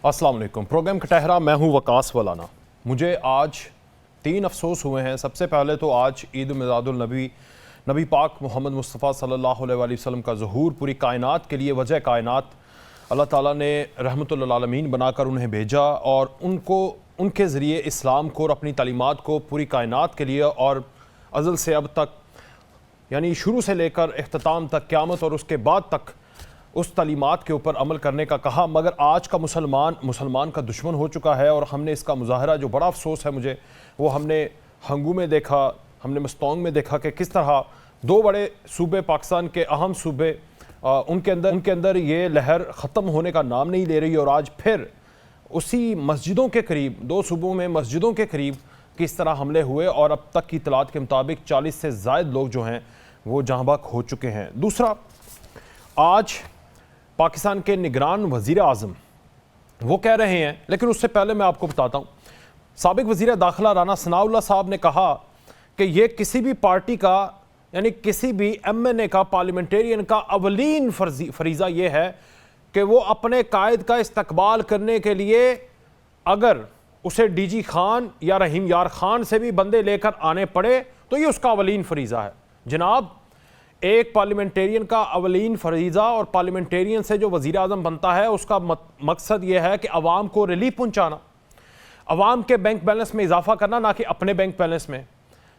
अस्सलाम वालेकुम। प्रोग्राम कटहरा, मैं हूँ वकास वलाना। मुझे आज 3 अफसोस हुए हैं। सबसे पहले तो आज ईद मिलादुल नबी, नबी पाक मोहम्मद मुस्तफ़ा सल्लल्लाहु अलैहि वसल्लम का ज़हूर पूरी कायनात के लिए वजह कायनात अल्लाह ताला ने रहमतुल लिल आलमीन बनाकर उन्हें भेजा और उनके ज़रिए इस्लाम को और अपनी तालीमात को पूरी कायनात के लिए और अज़ल से अब तक, यानी शुरू से लेकर इख्तिताम तक, क़यामत और उसके बाद तक उस तालीमात के ऊपर अमल करने का कहा। मगर आज का मुसलमान का दुश्मन हो चुका है और हमने इसका मुजाहरा, जो बड़ा अफसोस है मुझे, वो हमने हंगू में देखा, हमने मस्तोंग में देखा कि किस तरह दो बड़े सूबे, पाकिस्तान के अहम सूबे, उनके अंदर ये लहर ख़त्म होने का नाम नहीं ले रही। और आज फिर उसी मस्जिदों के करीब, दो सूबों में मस्जिदों के करीब किस तरह हमले हुए और अब तक की इतलात के मुताबिक 40 से ज़ायद लोग जो हैं वो जहाँ बहक हो चुके हैं। दूसरा, आज पाकिस्तान के निगरान वज़ीर आज़म वो कह रहे हैं, लेकिन उससे पहले मैं आपको बताता हूँ, साबिक वज़ीर दाखिला राना सनाउल्लाह साहब ने कहा कि ये किसी भी पार्टी का, यानी किसी भी MNA का, पार्लियामेंटेरियन का अवलीन फरीज़ा ये है कि वो अपने कायद का इस्तकबाल करने के लिए अगर उसे DG खान या रहीम यार खान से भी बंदे लेकर आने पड़े तो ये उसका अवलीन फरीज़ा है। जनाब, एक पार्लियामेंटेरियन का अवलीन फरीज़ा और पार्लियामेंटेरियन से जो वज़ीर आज़म बनता है उसका मकसद ये है कि अवाम को रिलीफ पहुँचाना, अवाम के बैंक बैलेंस में इजाफा करना, ना कि अपने बैंक बैलेंस में,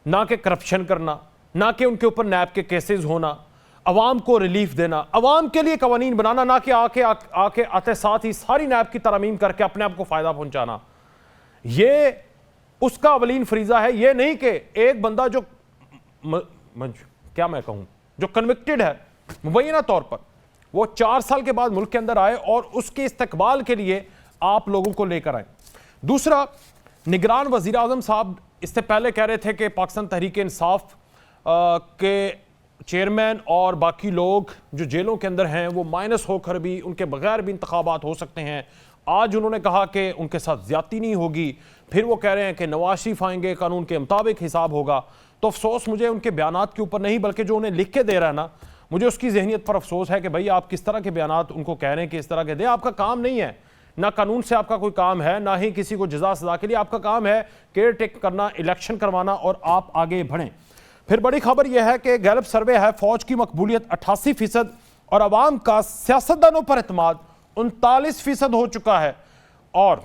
ना कि करप्शन करना, ना कि उनके ऊपर नैब के केसेस होना, अवाम को रिलीफ देना, अवाम के लिए कवानीन बनाना, ना कि आके आते साथ ही सारी नैब की तरमीम करके अपने आप को फ़ायदा पहुँचाना। ये उसका अवलीन फरीज़ा है। ये नहीं कि एक बंदा जो क्या मैं कहूँ, जो कन्विक्टेड है मुबैना तौर पर, वो 4 साल के बाद मुल्क के अंदर आए और उसके इस्तकबाल के लिए आप लोगों को लेकर आए। दूसरा, निगरान वज़ीर आज़म साहब इससे पहले कह रहे थे कि पाकिस्तान तहरीक इंसाफ के चेयरमैन और बाकी लोग जो जेलों के अंदर हैं वो माइनस होकर भी, उनके बगैर भी इंतखाबात हो सकते हैं। आज उन्होंने कहा कि उनके साथ ज़्यादती नहीं होगी। फिर वो कह रहे हैं कि नवाज शरीफ आएंगे, कानून के मुताबिक हिसाब होगा। तो अफसोस मुझे उनके बयानात के ऊपर नहीं, बल्कि जो उन्हें लिख के दे रहा है ना, मुझे उसकी जहनीत पर अफसोस है कि भाई आप किस तरह के बयानात उनको कह रहे हैं कि इस तरह के दें। आपका काम नहीं है, ना कानून से आपका कोई काम है, ना ही किसी को जजा सजा के लिए। आपका काम है केयर टेक करना, इलेक्शन करवाना और आप आगे बढ़ें। फिर बड़ी खबर यह है कि गैलप सर्वे है, फौज की मकबूलियत 88% और अवाम का सियासतदानों पर एतमाद 39% हो चुका है। और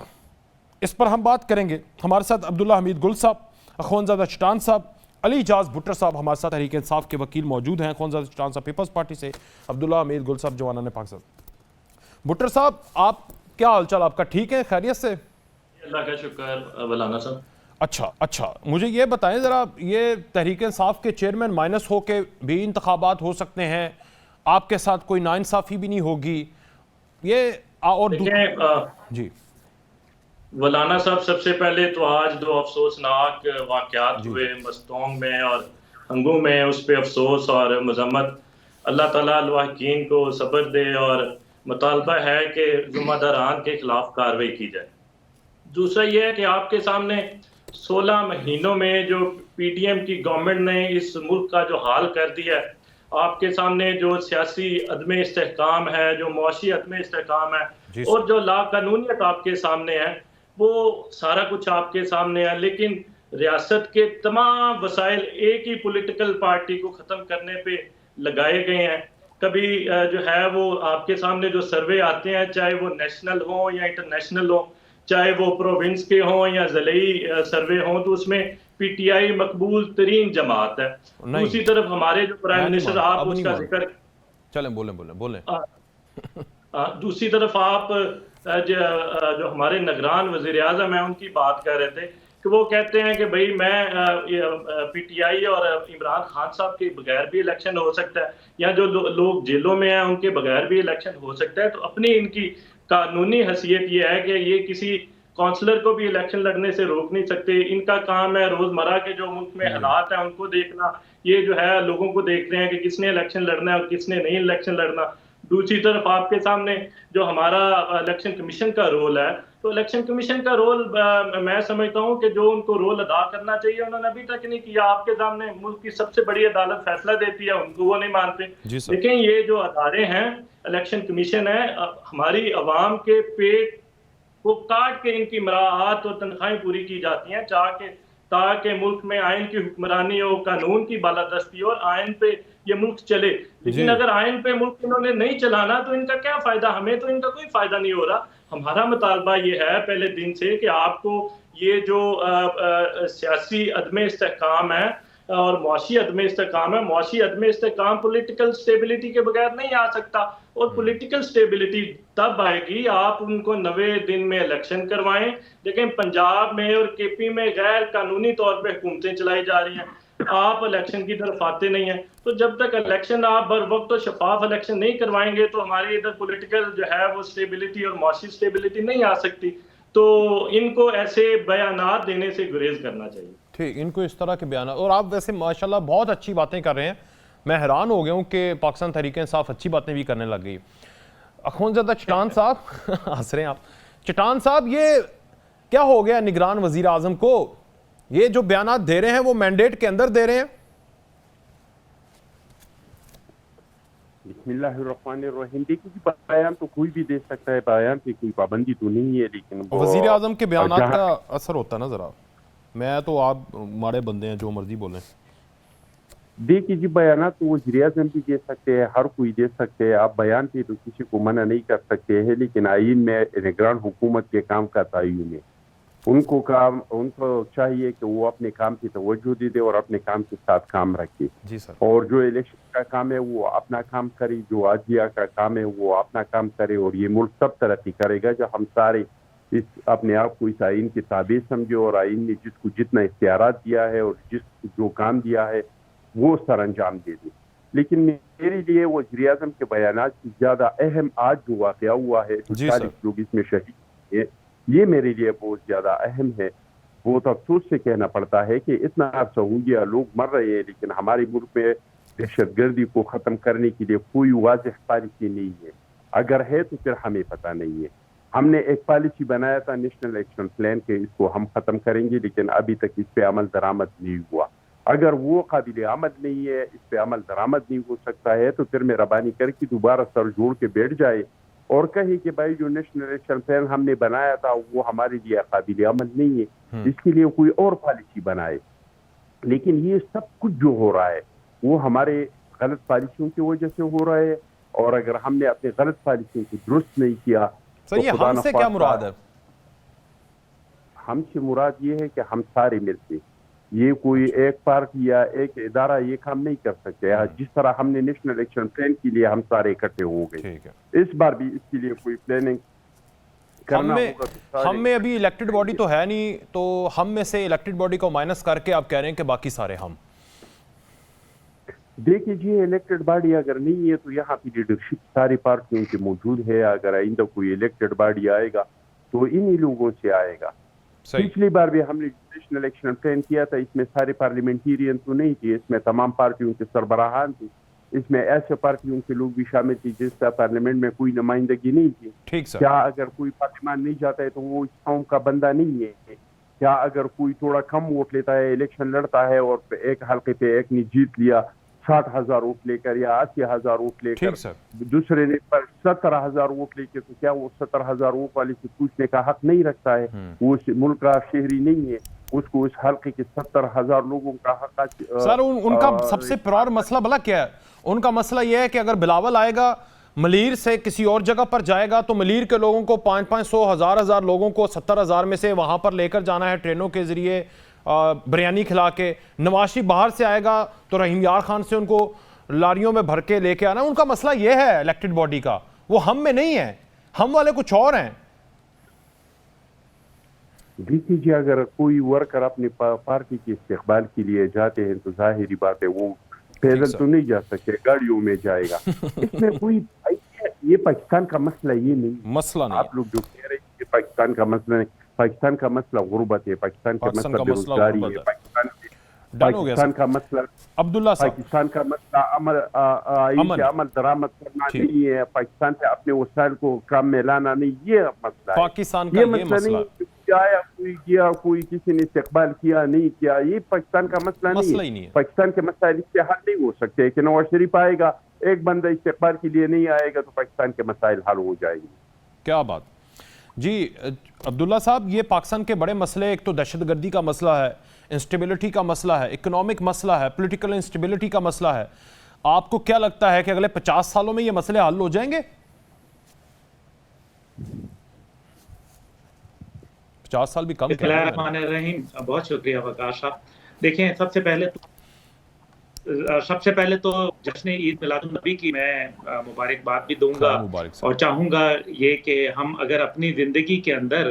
इस पर हम बात करेंगे। हमारे साथ अब्दुल्ला हमीद गुल साहब, अखवंजादा चटान साहब, अली इजाज भुट्टर साहब हमारे साथ तहरीक इंसाफ के वकील मौजूद हैं। अखवंजादा चटान साहब पीपल्स पार्टी से, अब्दुल्ला हमीद गुल साहब जवानाने पाकिस्तान। भुट्टर साहब, आप क्या हालचाल, आपका ठीक है, खैरियत से? अल्लाह का शुक्र वलाना साहब। अच्छा, मुझे ये बताएं ज़रा, ये तहरीक इंसाफ के चेयरमैन माइनस हो के भी इंतखाबात हो सकते हैं, आपके साथ कोई नाइंसाफ़ी भी नहीं होगी, ये और जी वलाना साहब, सबसे पहले तो आज 2 अफसोसनाक वाक़यात हुए मस्तोंग में और हंगू में, उस पर अफसोस और मजम्मत। अल्लाह ताला अल-वाहिकीन को सब्र दे और मुतालबा है कि ज़िम्मेदारान के खिलाफ कार्रवाई की जाए। दूसरा यह है कि आपके सामने 16 महीनों में जो PDM की गवर्नमेंट ने इस मुल्क का जो हाल कर दिया है, आपके सामने जो सियासी अदम इस्तेहकाम है, जो मुआशी अदम इस्तेहकाम है और जो ला कानूनियत आपके सामने है, वो सारा कुछ आपके सामने है। लेकिन रियासत के तमाम वसाइल एक ही पॉलिटिकल पार्टी को ख़त्म करने पे लगाए गए हैं। कभी जो है वो आपके सामने जो सर्वे आते हैं, चाहे वो नेशनल हो या इंटरनेशनल हो, चाहे वो प्रोविंस के हों या ज़िले सर्वे हों, तो उसमें PTI मकबूल तरीन जमात है। दूसरी तरफ हमारे जो प्राइम मिनिस्टर, आप उसका जिक्र चलें, बोलें। दूसरी तरफ आप जो हमारे निगरान वज़ीर आज़म हैं, उनकी बात कर रहे थे कि वो कहते हैं कि भाई मैं PTI और इमरान खान साहब के बगैर भी इलेक्शन हो सकता है, या जो लोग जेलों में हैं उनके बगैर भी इलेक्शन हो सकता है। तो अपनी इनकी कानूनी हैसियत ये है कि ये किसी काउंसलर को भी इलेक्शन लड़ने से रोक नहीं सकते। इनका काम है रोजमर्रा के जो मुल्क में हालात हैं उनको देखना। ये जो है लोगों को देख रहे हैं कि किसने इलेक्शन लड़ना है और किसने नहीं इलेक्शन लड़ना। दूसरी तरफ आपके सामने जो हमारा इलेक्शन कमीशन का रोल है, तो इलेक्शन कमीशन का रोल मैं समझता हूँ कि जो उनको रोल अदा करना चाहिए उन्होंने अभी तक नहीं किया। आपके सामने मुल्क की सबसे बड़ी अदालत फैसला देती है, उनको वो नहीं मानते। लेकिन ये जो अदारे हैं, इलेक्शन कमीशन है, हमारी अवाम के पेट वो काट के इनकी मराहत और तनख्वाहें पूरी की जाती हैं ताकि मुल्क में आइन की हुक्मरानी हो, कानून की बालादस्ती हो और आइन पे ये मुल्क चले। लेकिन अगर आइन पे मुल्क इन्होंने नहीं चलाना तो इनका क्या फायदा? हमें तो इनका कोई फायदा नहीं हो रहा। हमारा मुतालबा ये है पहले दिन से कि आपको ये जो सियासी अदम इस्तेहकाम है और मुआशी अदम इस्तेहकाम है, मुआशी अदम इस्तेहकाम पॉलिटिकल स्टेबिलिटी के बगैर नहीं आ सकता। और पॉलिटिकल स्टेबिलिटी तब आएगी आप उनको 90 दिन में इलेक्शन करवाएं। लेकिन पंजाब में और केपी में गैर कानूनी तौर पे हुकूमतें चलाई जा रही हैं, आप इलेक्शन की तरफ आते नहीं हैं। तो जब तक इलेक्शन आप बर वक्त और शफाफ इलेक्शन नहीं करवाएंगे तो हमारी इधर पॉलिटिकल जो है वो स्टेबिलिटी और मुआशी स्टेबिलिटी नहीं आ सकती। तो इनको ऐसे बयानात देने से गुरेज करना चाहिए। ठीक, इनको इस तरह के बयान। और आप वैसे माशाल्लाह बहुत अच्छी बातें कर रहे हैं। मैं हैरान हो गया हूँ कि पाकिस्तान तहरीक इंसाफ अच्छी बातें भी करने लग गई। अखुंज़दा चटान साहब हंस रहे हैं आप। चटान साहब, ये क्या हो गया निगरान वजीर आजम को? ये जो बयानात दे रहे हैं वो मैंडेट के अंदर दे रहे हैं? बिस्मिल्लाहिर्रहमानिर्रहीम। देखिए, बयान तो कोई भी दे सकता है, बयान पे कोई पाबंदी तो नहीं है, लेकिन वजीर आजम के बयानात का असर होता ना जरा। मैं तो आप माड़े बंदे हैं, जो मर्जी बोलें। देखिए जी, बयान तो वज़ीर आज़म भी दे सकते हैं, हर कोई दे सकते हैं। आप बयान पे तो किसी को मना नहीं कर सकते हैं, लेकिन आइन में निगरान हुकूमत के काम का तयन है। उनको चाहिए कि वो अपने काम की तवज्जो दे और अपने काम के साथ काम रखे। जी सर। और जो इलेक्शन का काम है वो अपना काम करे, जो आजिया का काम है वो अपना काम करे, और ये मुल्क तब तरक्की करेगा जब हम सारे इस अपने आप को इस आइन के ताबे समझे और आइन ने जिसको जितना इख्तियारात दिया है और जो काम दिया है वो सर अंजाम दे दे। लेकिन मेरे लिए वज़ीर आज़म के बयानात से ज्यादा अहम आज जो वाक़या हुआ है, 40 लोग इसमें शहीद है, ये मेरे लिए बहुत ज्यादा अहम है। बहुत अफसोस से कहना पड़ता है कि इतना अरसा हो गया लोग मर रहे हैं, लेकिन हमारे मुल्क में दहशतगर्दी को खत्म करने के लिए कोई वाज़ेह पॉलिसी नहीं है। अगर है तो फिर हमें पता नहीं है। हमने एक पॉलिसी बनाया था नेशनल एक्शन प्लान के, इसको हम खत्म करेंगे, लेकिन अभी तक इस पे अमल दरामद नहीं हुआ। अगर वो काबिल अमल नहीं है, इस पे अमल दरामद नहीं हो सकता है, तो फिर मेहरबानी करके दोबारा सर जोड़ के बैठ जाए और कहे कि भाई जो नेशनल एक्शन प्लान हमने बनाया था वो हमारे लिए काबिल अमल नहीं है, इसके लिए कोई और पॉलिसी बनाए। लेकिन ये सब कुछ जो हो रहा है वो हमारे गलत पॉलिसियों की वजह से हो रहा है, और अगर हमने अपने गलत पॉलिसियों को दुरुस्त नहीं किया तो ये हमसे क्या मुराद है? हमसे मुराद ये है कि हम सारे मिलके, ये कोई एक पार्टी या एक इदारा ये काम नहीं कर सकते। जिस तरह हमने नेशनल एक्शन प्लान के लिए हम सारे इकट्ठे हो गए, इस बार भी इसके लिए कोई प्लानिंग करना होगा। हम में अभी इलेक्टेड बॉडी तो है नहीं, तो हम में से इलेक्टेड बॉडी को माइनस करके आप कह रहे हैं कि बाकी सारे हम। देखिए जी, इलेक्टेड बॉडी अगर नहीं है तो यहाँ की लीडरशिप सारी पार्टियों की मौजूद है। अगर आइंदा कोई इलेक्टेड बॉडी आएगा तो इन्हीं लोगों से आएगा। पिछली बार भी हमने नेशनल एक्शन प्लान किया था, इसमें सारे पार्लियामेंटेरियन तो नहीं थे, इसमें तमाम पार्टियों के सरबराहान थे, इसमें ऐसे पार्टियों के लोग भी शामिल थे जिसका पार्लियामेंट में कोई नुमाइंदगी नहीं थी। ठीक सर। क्या अगर कोई पार्लियामेंट नहीं जाता है तो वो इस कौम का बंदा नहीं है? क्या अगर कोई थोड़ा कम वोट लेता है, इलेक्शन लड़ता है और एक हल्के पे एक ने जीत लिया 60,000 वोट लेकर या 80,000 वोट लेकर, दूसरे ने पर 17,000 वोट लेके, तो क्या वो 17,000 वोट वाले से पूछने का हक नहीं रखता है? वो उस मुल्क का शहरी नहीं है, उसको उस हल्के के 70,000 लोगों का हक। सर उनका सबसे प्राइम मसला भला क्या है? उनका मसला यह है कि अगर बिलावल आएगा मलीर से किसी और जगह पर जाएगा तो मलीर के लोगों को 500, 100, 1000 लोगों को 70,000 में से वहां पर लेकर जाना है ट्रेनों के जरिए, बिरयानी खिला के। नवाज शरीफ बाहर से आएगा तो रहीम यार खान से उनको लारियों में भर के लेके आना। उनका मसला यह है इलेक्टेड बॉडी का, वो हम में नहीं है, हम वाले कुछ और हैं। देखिए जी, अगर कोई वर्कर अपनी पार्टी के इस्तेकबाल के लिए जाते हैं तो जाहिर बात है वो पैदल तो नहीं जा सकते, गाड़ियों में जाएगा। इसमें कोई, ये पाकिस्तान का मसला ये नहीं, मसला नहीं। आप लोग जो कह रहे हैं पाकिस्तान का मसला नहीं, पाकिस्तान का मसला गुर्बत है, पाकिस्तान का मसला बेरोजगारी है, पाकिस्तान का मसला अब्दुल्ला साहब, पाकिस्तान का मसला अमल दरामद करना नहीं है, पाकिस्तान से अपने वसाइल को काम में लाना नहीं, ये मसला है। पाकिस्तान का ये मसला नहीं, क्या कोई किया, कोई किसी ने इस्तेकबाल किया नहीं किया, ये पाकिस्तान का मसला नहीं है। पाकिस्तान के मसाइल इससे हल नहीं हो सकते कि नवाज शरीफ आएगा, एक बंदा इस्तेकबाल के लिए नहीं आएगा तो पाकिस्तान के मसाइल हल हो जाएंगे। क्या बात। जी अब्दुल्ला साहब, ये पाकिस्तान के बड़े मसले, एक तो दहशतगर्दी का मसला है, इंस्टेबिलिटी का मसला है, इकोनॉमिक मसला है, पॉलिटिकल इंस्टेबिलिटी का मसला है। आपको क्या लगता है कि अगले 50 सालों में ये मसले हल हो जाएंगे? 50 साल भी कम क्या है? बिस्मिल्लाहिर्रहमानिर्रहीम। बहुत शुक्रिया वकास साहब। देखें, सबसे पहले तो जश्न ईद मिलादुन नबी की मैं मुबारकबाद भी दूंगा और चाहूंगा ये कि हम अगर अपनी जिंदगी के अंदर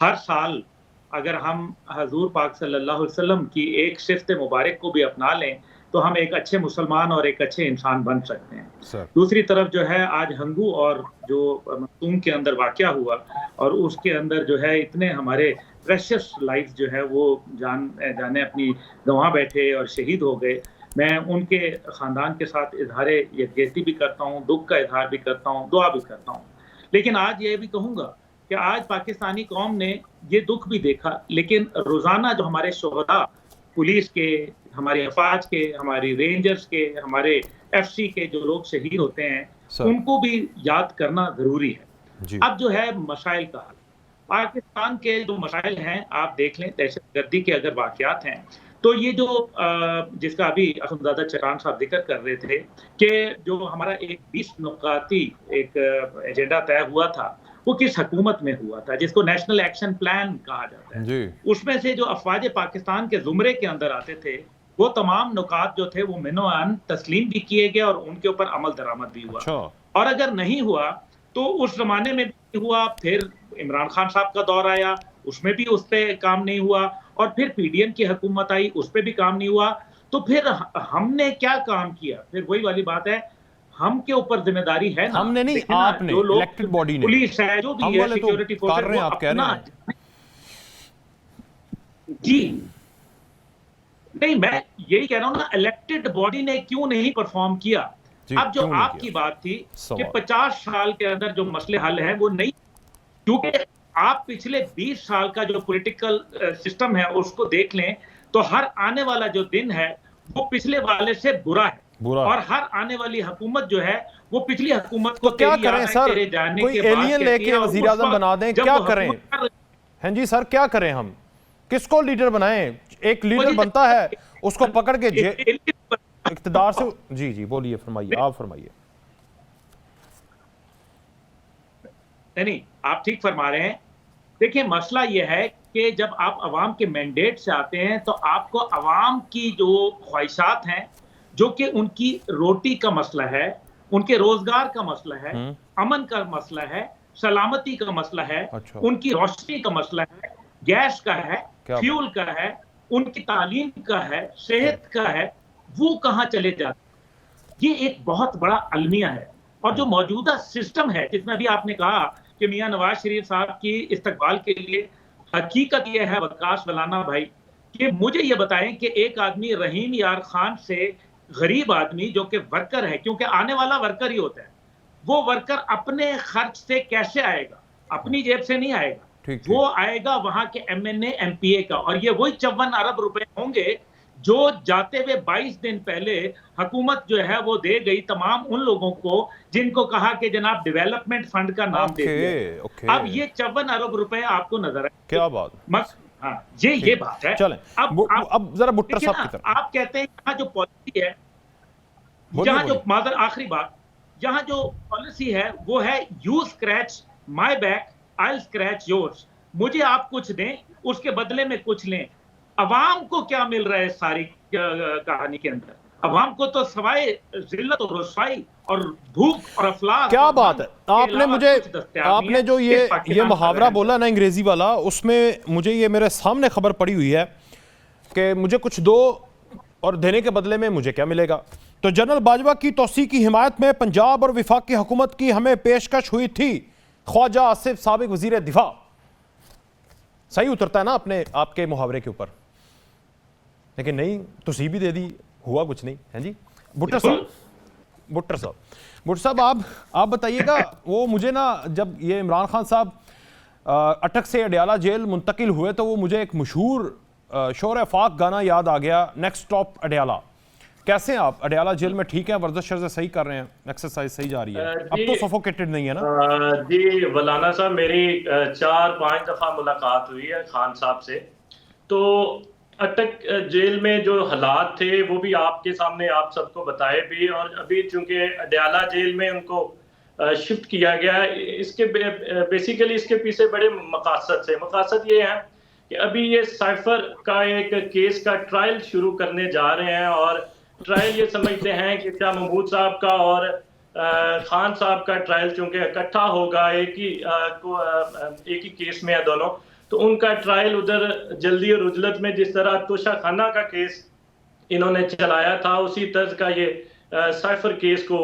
हर साल अगर हम हजूर पाक सल्लल्लाहु अलैहि वसल्लम की एक सिफ्त मुबारक को भी अपना लें तो हम एक अच्छे मुसलमान और एक अच्छे इंसान बन सकते हैं। दूसरी तरफ जो है, आज हंगू और जो मखतूम के अंदर वाक़या हुआ और उसके अंदर जो है इतने हमारे प्रेशियस लाइफ जो है वो जाने अपनी गंवा बैठे और शहीद हो गए। मैं उनके ख़ानदान के साथ इजहार यकजहती भी करता हूँ, दुख का इजहार भी करता हूँ, दुआ भी करता हूँ। लेकिन आज ये भी कहूँगा कि आज पाकिस्तानी कौम ने ये दुख भी देखा, लेकिन रोज़ाना जो हमारे शोहदा पुलिस के, हमारे अफवाज के, हमारी रेंजर्स के, हमारे FC के जो लोग शहीद होते हैं, उनको भी याद करना ज़रूरी है। अब जो है मसाइल का हल, पाकिस्तान के जो मसाइल हैं आप देख लें, दहशतगर्दी के अगर वाक़यात हैं तो ये जो जिसका अभी अखुंज़ादा चरान साहब जिक्र कर रहे थे कि जो हमारा एक 20 नुकाती एक एजेंडा तय हुआ था, वो किस हुकूमत में हुआ था, जिसको नेशनल एक्शन प्लान कहा जाता है। उसमें से जो अफवाज पाकिस्तान के जुमरे के अंदर आते थे, वो तमाम नुकात जो थे वो मिनोअन तस्लीम भी किए गए और उनके ऊपर अमल दरामद भी हुआ। और अगर नहीं हुआ तो उस जमाने में भी हुआ, फिर इमरान खान साहब का दौर आया, उसमें भी उस पर काम नहीं हुआ, और फिर PDM की हुकूमत आई, उस पर भी काम नहीं हुआ। तो फिर हमने क्या काम किया? फिर वही वाली बात है, हम के ऊपर जिम्मेदारी है ना, हमने नहीं, आपने, जो लोग इलेक्टेड बॉडी ने, पुलिस है, जो भी है, सिक्योरिटी फोर्स, आप कह रहे हैं। जी नहीं, मैं यही कह रहा हूँ ना, इलेक्टेड बॉडी ने क्यों नहीं परफॉर्म किया? अब जो आपकी बात थी कि 50 साल के अंदर जो मसले हल है वो नहीं, क्योंकि आप पिछले 20 साल का जो पॉलिटिकल सिस्टम है उसको देख लें तो हर आने वाला जो दिन है वो पिछले वाले से बुरा है, और हर आने वाली हुकूमत जो है वो पिछली हुकूमत को, तो क्या करें सर? कोई एलियन लेके वजीर आज़म बना दें, क्या करें? हैं जी सर, क्या करें? हम किसको लीडर बनाएं? एक लीडर बनता है, उसको पकड़ के इक़्तिदार से। जी बोलिए, फरमाइए, आप फरमाइए। नहीं, आप ठीक फरमा रहे हैं। देखिए, मसला यह है कि जब आप अवाम के मैंडेट से आते हैं तो आपको अवाम की जो ख्वाहिशात हैं, जो कि उनकी रोटी का मसला है, उनके रोजगार का मसला है, अमन का मसला है, सलामती का मसला है, उनकी रोशनी का मसला है, गैस का है, फ्यूल का है, उनकी तालीम का है, सेहत का है, वो कहाँ चले जाते? ये एक बहुत बड़ा अलमिया है। और जो मौजूदा सिस्टम है, जिसमें भी आपने कहा कि मियां नवाज शरीफ साहब की इस्तकबाल के लिए, हकीकत यह है वकास वलाना भाई कि मुझे ये बताएं कि एक आदमी रहीम यार खान से गरीब आदमी जो कि वर्कर है, क्योंकि आने वाला वर्कर ही होता है, वो वर्कर अपने खर्च से कैसे आएगा? अपनी जेब से नहीं आएगा, वो आएगा वहां के MNA MPA का, और ये वही 54 अरब रुपए होंगे जो जाते हुए 22 दिन पहले हुकूमत जो है वो दे गई तमाम उन लोगों को जिनको कहा कि जनाब डेवलपमेंट फंड का नाम दे दिया। अब ये 54 अरब रुपए आपको नजर आए? क्या बात, हाँ, ये बात है। चलें, अब जरा भुट्टर साहब की तरफ। आप कहते हैं यहाँ जो पॉलिसी है, यहाँ जो आखिरी बात, यहाँ जो पॉलिसी है वो है you scratch my back, I scratch yours. मुझे आप कुछ दें, उसके बदले में कुछ लें। अवाम को क्या मिल रहा है सारी कहानी के अंदर? अवाम को तो सवाए जिल्लत और रुसवाई और भूख और अफलास। क्या बात है, आपने जो ये मुहावरा बोला ना अंग्रेजी वाला, उसमें मुझे ये मेरे सामने खबर पड़ी हुई है कि मुझे कुछ दो और देने के बदले में मुझे क्या मिलेगा। तो जनरल बाजवा की तौसी की हिमायत में पंजाब और वफाकी हुकूमत की हमें पेशकश हुई थी। ख्वाजा आसिफ साबिक वजीर दिफा, सही उतरता है ना अपने आपके मुहावरे के ऊपर? लेकिन नहीं, तुसी भी दे दी, हुआ कुछ नहीं है जी। भुट्टर साहब आप बताइएगा, वो मुझे ना जब ये इमरान खान साहब अटक से अडयाला जेल मुंतकिल हुए तो वो मुझे एक मशहूर शोर फाक गाना याद आ गया, नेक्स्ट स्टॉप अडयाला। कैसे हैं आप? अडयाला जेल में ठीक है, वर्जिश शर्जिश सही कर रहे हैं, एक्सरसाइज सही जा रही है, अब तो सफोकेटेड नहीं है ना? जी वलाना साहब, मेरी 4-5 दफा मुलाकात हुई है खान साहब से। तो अटक जेल में जो हालात थे वो भी आपके सामने आप सबको बताए भी, और अभी चूंकि अडयाला जेल में उनको शिफ्ट किया गया है, इसके बेसिकली इसके पीछे बड़े मकासद ये है कि अभी ये साइफर का एक केस का ट्रायल शुरू करने जा रहे हैं, और ट्रायल ये समझते हैं कि शाह महमूद साहब का और खान साहब का ट्रायल चूंकि इकट्ठा होगा, एक ही केस में है दोनों, तो उनका ट्रायल उधर जल्दी और उजलत में जिस तरह तोशा खाना का केस इन्होंने चलाया था उसी तर्ज का ये साइफर केस को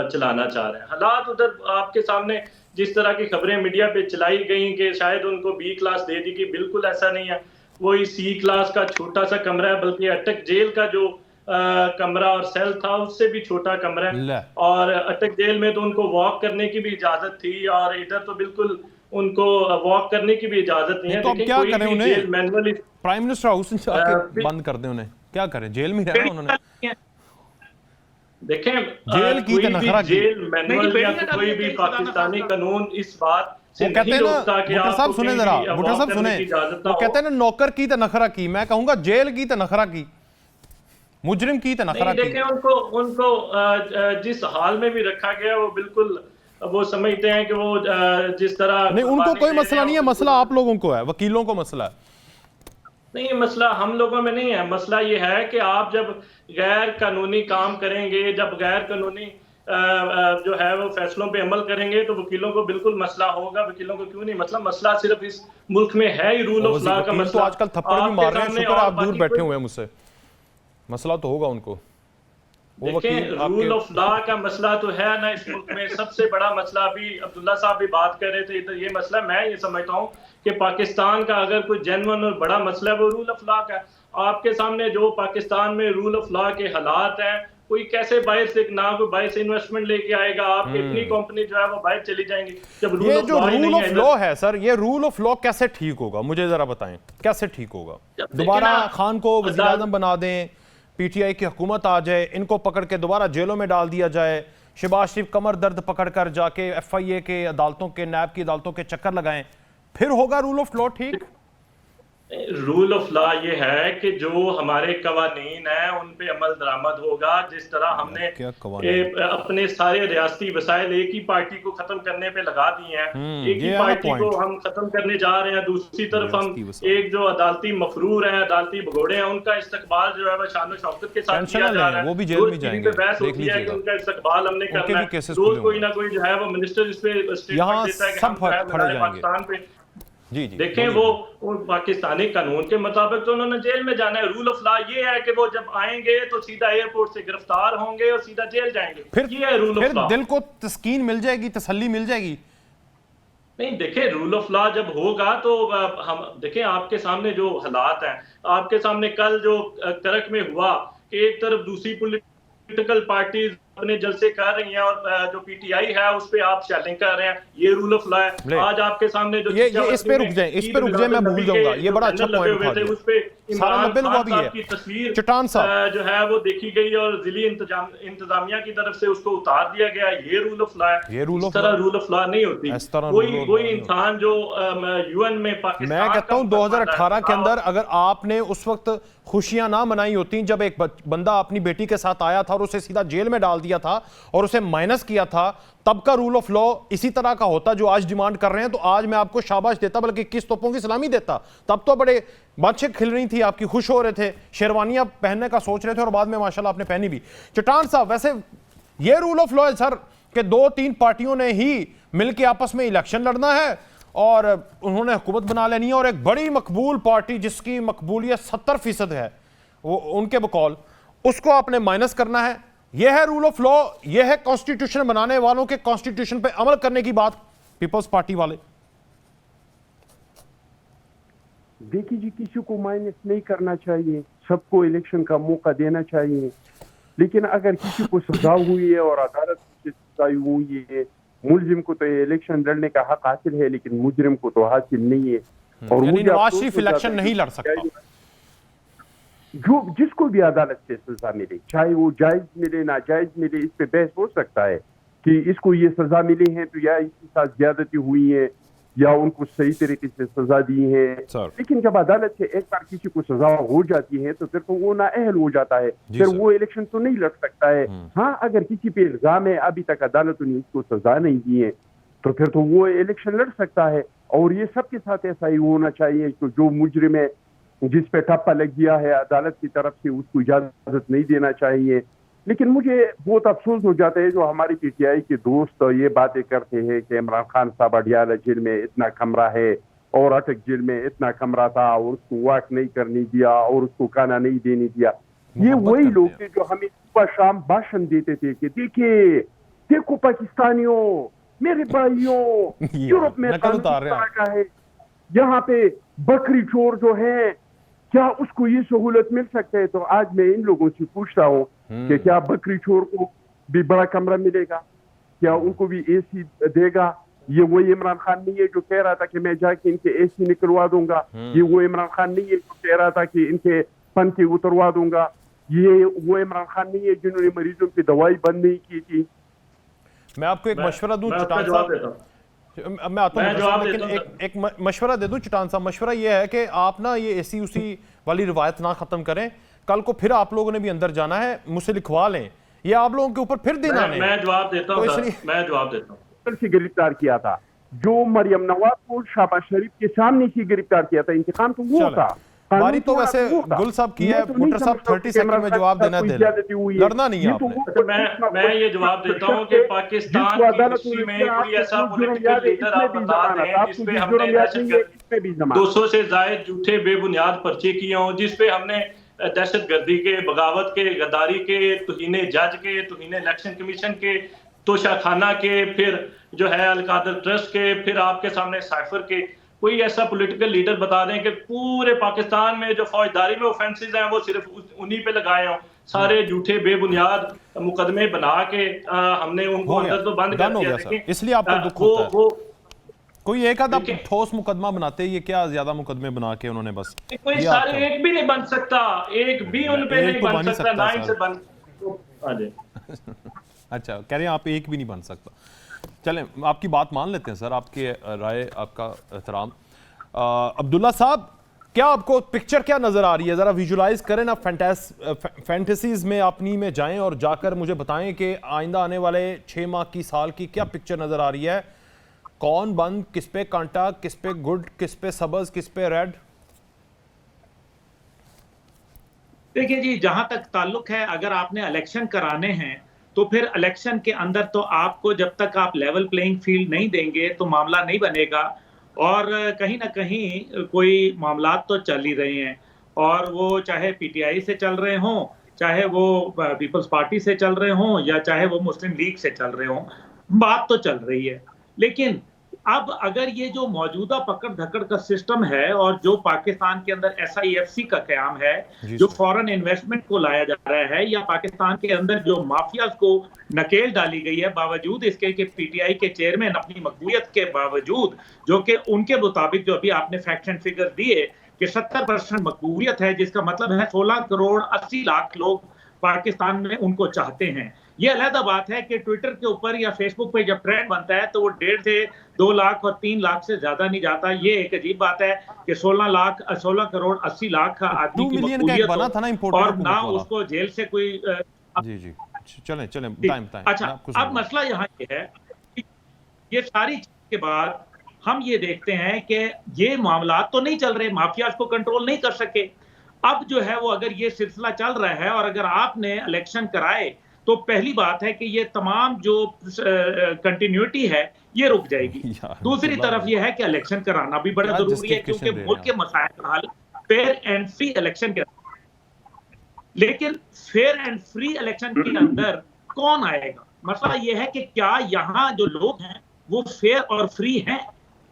चलाना चाह रहे हैं। हालात उधर आपके सामने जिस तरह की खबरें मीडिया पे चलाई गई कि शायद उनको बी क्लास दे दी, कि बिल्कुल ऐसा नहीं है, वही सी क्लास का छोटा सा कमरा है, बल्कि अटक जेल का जो कमरा और सेल था उससे भी छोटा कमरा है। और अटक जेल में तो उनको वॉक करने की भी इजाजत थी, और इधर तो बिल्कुल उनको वॉक करने की भी इजाजत नहीं है। तो क्या करें उन्हें? मैनुअली प्राइम मिनिस्टर हाउस में बंद कर दें उन्हें, क्या करें? जेल में रहना उन्होंने। देखें जेल की नखरा की, जेल मैनुअल या कोई भी पाकिस्तानी कानून इस बात से नहीं रोकता कि भुट्टो साहब सुने जरा, भुट्टो साहब सुने, वो कहते हैं ना नौकर की नखरा की, मैं कहूंगा जेल की नखरा की, मुजरिम की नखरा की। देखें उनको जिस हाल में भी रखा गया वो बिल्कुल वो समझते हैं कि वो जिस तरह नहीं, उनको कोई मसला नहीं है, मसला आप लोगों को है, वकीलों को मसला है। नहीं, मसला हम लोगों में नहीं है, मसला ये है कि आप जब गैर कानूनी काम करेंगे, जब गैर कानूनी जो है वो फैसलों पे अमल करेंगे तो वकीलों को बिल्कुल मसला होगा। वकीलों को क्यों नहीं मसला सिर्फ इस मुल्क में है ही रूल ऑफ लॉ का मसला। तो आजकल थप्पड़ भी मार रहे हैं, शुक्र आप दूर बैठे हुए हैं मुझसे, मसला तो होगा उनको। देखें रूल ऑफ लॉ का मसला तो है ना इस मुल्क में। सबसे बड़ा मसला, अभी अब्दुल्ला साहब भी बात कर रहे थे, तो ये मसला मैं ये समझता हूँ कि पाकिस्तान का अगर कोई जेन्युइन और बड़ा मसला है वो रूल ऑफ लॉ का। आपके सामने जो पाकिस्तान में रूल ऑफ लॉ के हालात हैं, कोई कैसे बाहर से ना कोई बाहर से इन्वेस्टमेंट लेके आएगा, आपकी अपनी कंपनी जो है वो बाहर चली जाएंगी जब रूल ऑफ लॉ नहीं है। रूल ऑफ लॉ है सर, ये रूल ऑफ लॉ कैसे ठीक होगा? मुझे जरा बताएं कैसे ठीक होगा? दोबारा खान को वज़ीर आज़म बना दें, पीटीआई की हुकूमत आ जाए, इनको पकड़ के दोबारा जेलों में डाल दिया जाए, शहबाज शरीफ कमर दर्द पकड़ कर जाके एफआईए के अदालतों के, नैब की अदालतों के चक्कर लगाएं, फिर होगा रूल ऑफ लॉ ठीक? रूल ऑफ लॉ ये है कि जो हमारे कवानीन हैं उन पे अमल दरामद होगा। जिस तरह हमने अपने सारे रियासती वसाइल एक ही पार्टी को खत्म करने पे लगा दिए हैं, एक ही पार्टी को हम खत्म करने जा रहे हैं, दूसरी तरफ हम एक जो अदालती मफरूर हैं, अदालती भगोड़े हैं, उनका इस्तकबाल जो है वह शान शौकत के साथ किया जा रहा है। वो भी जेल में जाएंगे, बहस होती है कि उनका इस्तकबाल हमने करना है, रोज कोई ना कोई जो है वो मिनिस्टर इस पे स्टेटमेंट देता है कि हम पाकिस्तान पे जी देखें वो पाकिस्तानी कानून के मुताबिक तो उन्होंने जेल में जाना है। रूल ऑफ लॉ ये है कि वो जब आएंगे तो सीधा एयरपोर्ट से गिरफ्तार होंगे और सीधा जेल जाएंगे। फिर ये है रूल ऑफ लॉ। दिल को तस्कीन मिल जाएगी, तसल्ली मिल जाएगी। नहीं देखें, रूल ऑफ लॉ जब होगा तो हम देखें आपके सामने जो हालात हैं, आपके सामने कल जो करक में हुआ कि एक तरफ दूसरी पॉलिटिकल पार्टीज अपने जलसे कर रही हैं और जो पीटीआई है उस पे आप चैलेंज कर रहे हैं, ये रूल ऑफ लॉ है। आज आपके सामने जो ये इस पे रुक जाए, मैं भूल जाऊंगा, ये बड़ा अच्छा पॉइंट था। उस पे इमरान खान साहब की तस्वीर चट्टान साहब जो है वो देखी गई और जिली इंतजामिया की तरफ से उसको उतार दिया गया। ये रूल ऑफ लॉ है। ये रूल ऑफ तरह रूल ऑफ लॉ नहीं होती। कोई इंसान जो यूएन में पाकिस्तान, मैं कहता हूं 2018 के अंदर अगर आपने उस वक्त खुशियां ना मनाई होती जब एक बंदा अपनी बेटी के साथ आया था और उसे सीधा जेल में डाल दिया था और उसे माइनस किया था, तब का रूल ऑफ लॉ इसी तरह का होता जो आज डिमांड कर रहे हैं, तो आज मैं आपको शाबाश देता, बल्कि 21 तोपों की सलामी देता। तब तो बड़े बादशाह खिल रही थी आपकी, खुश हो रहे थे, शेरवानियां पहनने का सोच रहे थे और बाद में माशाल्लाह आपने पहनी भी। चट्टान साहब, वैसे ये रूल ऑफ लॉ है सर कि 2-3 पार्टियों ने ही मिलकर आपस में इलेक्शन लड़ना है और उन्होंने हुकूमत बना लेनी है और एक बड़ी मकबूल पार्टी जिसकी मकबूलियत 70% है वो उनके बकौल, उसको आपने माइनस करना है। यह है रूल ऑफ लॉ, यह है कॉन्स्टिट्यूशन बनाने वालों के कॉन्स्टिट्यूशन पे अमल करने की बात, पीपल्स पार्टी वाले। देखिए जी, किसी को माइनस नहीं करना चाहिए, सबको इलेक्शन का मौका देना चाहिए, लेकिन अगर किसी को सजा हुई है और अदालत से सजा हुई है, मुलजिम को तो ये इलेक्शन लड़ने का हक हासिल है लेकिन मुजरिम को तो हासिल नहीं है। और नवाज शरीफ इलेक्शन नहीं लड़ सकता। जो जिसको भी अदालत से सजा मिले, चाहे वो जायज मिले नाजायज मिले, इस पे बहस हो सकता है कि इसको ये सजा मिली है तो या इसके साथ ज्यादती हुई है या उनको सही तरीके से सजा दी है। लेकिन जब अदालत से एक बार किसी को सजा हो जाती है तो फिर तो वो नाअहल हो जाता है, फिर वो इलेक्शन तो नहीं लड़ सकता है। हाँ, अगर किसी पे इल्जाम है, अभी तक अदालत ने उसको सजा नहीं दी है, तो फिर तो वो इलेक्शन लड़ सकता है। और ये सबके साथ ऐसा ही होना चाहिए। तो जो मुजरिम है, जिस पे ठप्पा लग गया है अदालत की तरफ से, उसको इजाजत नहीं देना चाहिए। लेकिन मुझे बहुत अफसोस हो जाता है जो हमारी पीटीआई के दोस्त ये बातें करते हैं कि इमरान खान साहब अडियाला जेल में इतना कमरा है और अटक जेल में इतना कमरा था और उसको वॉक नहीं करने दिया और उसको खाना नहीं देने दिया। ये वही लोग थे जो हमें सुबह शाम भाषण देते थे कि देखिए, देखो पाकिस्तानियों, मेरे भाइयों, यूरोप में का है, यहाँ पे बकरी चोर जो है, क्या उसको ये सहूलत मिल सकता है? तो आज मैं इन लोगों से पूछता हूँ कि क्या बकरी चोर को भी बड़ा कमरा मिलेगा? क्या उनको भी एसी देगा? ये वही इमरान खान नहीं है जो कह रहा था कि मैं जाके इनके एसी निकलवा दूंगा। ये वो इमरान खान नहीं है जो कह रहा था कि इनके पंखे उतरवा दूंगा। ये वो इमरान खान नहीं है जिन्होंने मरीजों की दवाई बंद नहीं की थी। मैं आपको एक मशवरा दूं चटान साहब, मैं आता हूं, लेकिन एक मशवरा दे दूं चटान साहब। मशवरा ये है कि आप ना ये एसी उसी वाली रिवायत ना खत्म करें। कल को फिर आप लोगों ने भी अंदर जाना है, मुझसे लिखवा लें, ये आप लोगों के ऊपर फिर दिन आने। मैं जवाब देता हूं, मैं जवाब देता हूं। से गिरफ्तार किया था, जो मरियम नवाज को शहबाज शरीफ के सामने से गिरफ्तार किया था, इंतकाम तो वो था। बारी तो वैसे गुल साहब की है, बुटर साहब 30 सेकंड में जवाब देना दे, लड़ना नहीं है आपने। मैं ये जवाब देता हूं कि पाकिस्तान की हिस्ट्री में कोई ऐसा पॉलिटिकल लीडर आप बता दें जिस पे हमने 200 से ज्यादा झूठे बेबुनियाद पर्चे किए हों, जिस पे हमने दहशतगर्दी के, बगावत के, गद्दारी के, तौहीन जज के, तौहीन इलेक्शन कमीशन के, तोशाखाना के, फिर जो है अलकादर ट्रस्ट के, फिर आपके सामने साइफर के। कोई ऐसा पॉलिटिकल लीडर बता दें कि पूरे पाकिस्तान में जो फौजदारी में ऑफेंसेस हैं वो सिर्फ उन्हीं पे लगाए हों। सारे झूठे बेबुनियाद मुकदमे बना के हमने उनको अंदर तो बंद कर दिया। इसलिए आपको दुख होता है। कोई एक आधा ठोस मुकदमा बनाते, ये क्या ज्यादा मुकदमे बना के उन्होंने बस कोई सारे एक भी नहीं बन सकता, एक भी उन पे नहीं बन सकता, ना इनसे बन। अच्छा, कह रहे हैं आप एक भी नहीं बन सकता। चलें, आपकी बात मान लेते हैं सर, आपकी राय, आपका एहतराम। अब्दुल्ला साहब, क्या आपको पिक्चर क्या नजर आ रही है? जरा विजुलाइज करें ना, फैंटेसीज में अपनी में जाएं और जाकर मुझे बताएं कि आइंदा आने वाले 6 माह की, साल की क्या पिक्चर नजर आ रही है? कौन बंद, किस पे कांटा, किस पे गुड, किस पे सबज, किस पे रेड? देखिए जी, जहां तक ताल्लुक है, अगर आपने इलेक्शन कराने हैं तो फिर इलेक्शन के अंदर तो आपको, जब तक आप लेवल प्लेइंग फील्ड नहीं देंगे तो मामला नहीं बनेगा। और कहीं ना कहीं कोई मामलात तो चल ही रहे हैं, और वो चाहे पीटीआई से चल रहे हों, चाहे वो पीपल्स पार्टी से चल रहे हों, या चाहे वो मुस्लिम लीग से चल रहे हों, बात तो चल रही है। लेकिन अब अगर ये जो मौजूदा पकड़ धकड़ का सिस्टम है और जो पाकिस्तान के अंदर SIFC का क़याम है, जो फॉरेन इन्वेस्टमेंट को लाया जा रहा है, या पाकिस्तान के अंदर जो माफियाज को नकेल डाली गई है, बावजूद इसके कि पीटीआई के चेयरमैन अपनी मकबूलियत के बावजूद, जो कि उनके मुताबिक जो अभी आपने फैक्ट एंड फिगर दिए कि 70% मकबूलियत है, जिसका मतलब है 16 करोड़ 80 लाख लोग पाकिस्तान में उनको चाहते हैं। ये अलग बात है कि ट्विटर के ऊपर या फेसबुक पे जब ट्रेंड बनता है तो वो 1.5 से 2 लाख और 3 लाख से ज्यादा नहीं जाता। ये एक अजीब बात है कि 16 करोड़ 80 लाख आदमी की मकबूलियत और ना उसको जेल से कोई जी चलें टाइम। अच्छा, अब मसला यहाँ ये है कि ये सारी चीज के बाद हम ये देखते हैं कि ये मामला तो नहीं चल रहे, माफियाज को कंट्रोल नहीं कर सके। अब जो है वो अगर ये सिलसिला चल रहा है और अगर आपने इलेक्शन कराए तो पहली बात है कि ये तमाम जो कंटिन्यूटी है ये रुक जाएगी। दूसरी तरफ ये है कि इलेक्शन कराना भी बड़ा जरूरी है, क्योंकि मुल्क के मसाइल का हल फेयर एंड फ्री इलेक्शन के, लेकिन फेयर एंड फ्री इलेक्शन के अंदर कौन आएगा? मसला ये है कि क्या यहाँ जो लोग हैं वो फेयर और फ्री हैं?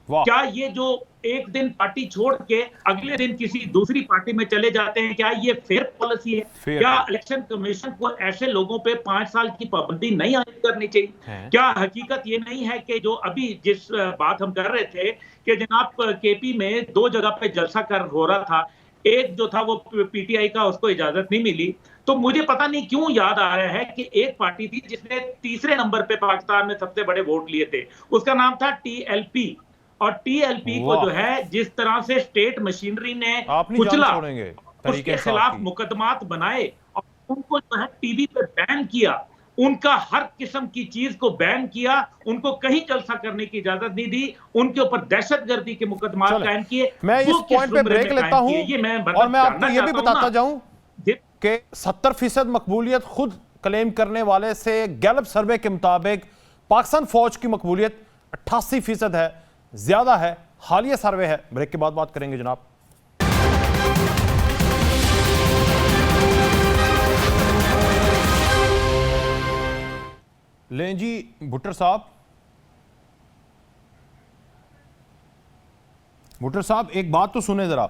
क्या ये जो एक दिन पार्टी छोड़ के अगले दिन किसी दूसरी पार्टी में चले जाते हैं, क्या ये फेयर पॉलिसी है? क्या इलेक्शन कमीशन को ऐसे लोगों पे 5 साल की पाबंदी नहीं आयद करनी चाहिए? क्या हकीकत ये नहीं है कि जो अभी जिस बात हम कर रहे थे कि जनाब केपी में 2 जगह पे जलसा कर हो रहा था, एक जो था वो पीटीआई का, उसको इजाजत नहीं मिली। तो मुझे पता नहीं क्यों याद आ रहा है कि एक पार्टी थी जिसने तीसरे नंबर पे पाकिस्तान में सबसे बड़े वोट लिए थे, उसका नाम था टीएलपी। और टीएलपी को जो है जिस तरह से स्टेट मशीनरी ने कुचला, उसके खिलाफ मुकदमात बनाए और उनको जो है टीवी पे बैन किया, उनका हर किस्म की चीज को बैन किया, उनको कहीं जलसा करने की इजाजत नहीं दी, उनके ऊपर दहशतगर्दी के मुकदमात कायम किए। मैं इस पॉइंट पे ब्रेक लेता हूं और मैं आपको ये भी बताता जाऊं कि 70% मकबूलियत खुद क्लेम करने वाले से गैलप सर्वे के मुताबिक पाकिस्तान फौज की मकबूलियत 88% है, ज्यादा है। हालिया सर्वे है, ब्रेक के बाद बात करेंगे जनाब। लें जी भुट्टर साहब एक बात तो सुने ज़रा।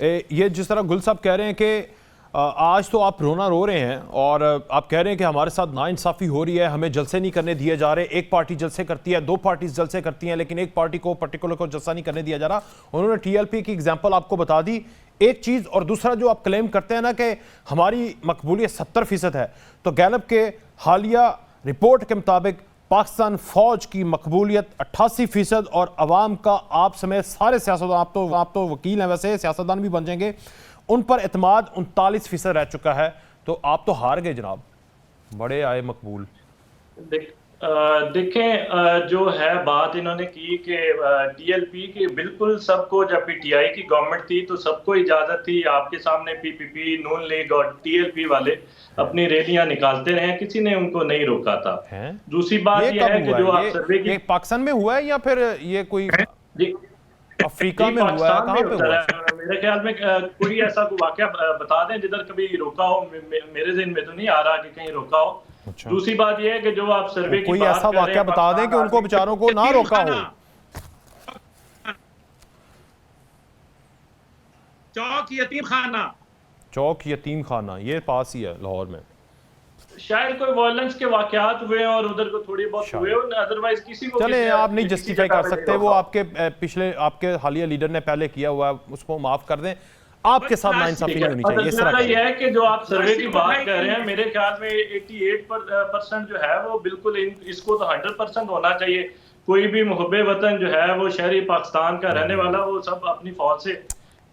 ये जिस तरह गुल साहब कह रहे हैं कि आज तो आप रोना रो रहे हैं और आप कह रहे हैं कि हमारे साथ नाइंसाफ़ी हो रही है, हमें जलसे नहीं करने दिए जा रहे। एक पार्टी जलसे करती है, दो पार्टी जलसे करती हैं, लेकिन एक पार्टी को पर्टिकुलर को जलसा नहीं करने दिया जा रहा। उन्होंने टीएलपी की एग्जाम्पल आपको बता दी, एक चीज़। और दूसरा जो आप क्लेम करते हैं ना कि हमारी मकबूलियत 70% है, तो गैलप के हालिया रिपोर्ट के मुताबिक पाकिस्तान फौज की मकबूलियत 88% और अवाम का आप समेत सारे सियासतदान, आप तो वकील हैं वैसे, सियासतदान भी बन जाएंगे, उन पर एतमाद 39% रह चुका है। तो आप तो हार गए जनाब, बड़े आए मकबूल। देखें जो है बात इन्होंने की कि टीएलपी की बिल्कुल सबको, जब पीटीआई की गवर्नमेंट थी तो सबको इजाजत थी, आपके सामने पीपीपी, नून लीग और टीएलपी वाले अपनी रैलियां निकालते रहे, किसी ने उनको नहीं रोका था। दूसरी बात ये है कि जो आप सर्वे की पाकिस्तान में हुआ है या फिर ये कोई अफ्रीका में हुआ है, कहां पे हुआ है? मेरे ख्याल में कोई ऐसा कोई वाकया बता दें जिधर कभी रोका हो, मेरे ज़हन में तो नहीं आ रहा कि कहीं रोका हो। अच्छा। दूसरी बात यह है कि जो आप सर्वे की कोई बात ऐसा वाकया बता दें कि उनको बेचारों को ना रोका हो। चौक यतीम खाना ये पास ही है लाहौर में। शायद कोई वायलेंस के वाकयात हुए और उधर को थोड़ी बहुत हुए, अदरवाइज किसी को चले आप नहीं जस्टिफाई कर सकते, वो आपके पिछले आपके हालिया लीडर ने पहले किया हुआ है, उसको माफ कर दें। आपके साथ नाइंसाफी नहीं होनी चाहिए। इस तरह यह है कि जो आप सर्वे की बात कर रहे हैं, मेरे ख्याल में 88% जो है वो बिल्कुल इसको तो 100% होना चाहिए। कोई भी मुहब्बे वतन जो है वो शहरी पाकिस्तान का रहने वाला, वो सब अपनी फौज से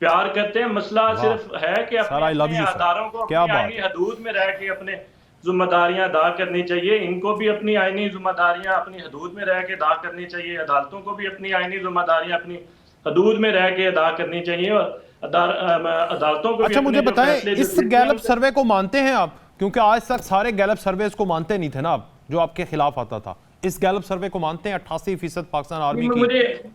प्यार करते हैं। मसला सिर्फ है कि अपने अदारों को अपनी आईनी हदूद में रह के अपने जिम्मेदारियां अदा करनी चाहिए। इनको भी अपनी आईनी जिम्मेदारियां अपनी हदूद में रह के अदा करनी चाहिए। अदालतों को भी अपनी आईनी जिम्मेदारियां अपनी हदूद में रह के अदा करनी चाहिए और अदालतों को। अच्छा मुझे बताएं, इस गैलप सर्वे को मानते हैं आप? क्योंकि आज तक सारे गैलप सर्वे को मानते नहीं थे ना आप, जो आपके खिलाफ आता था। इस गैलप सर्वे को मानते हैं 88% पाकिस्तान आर्मी की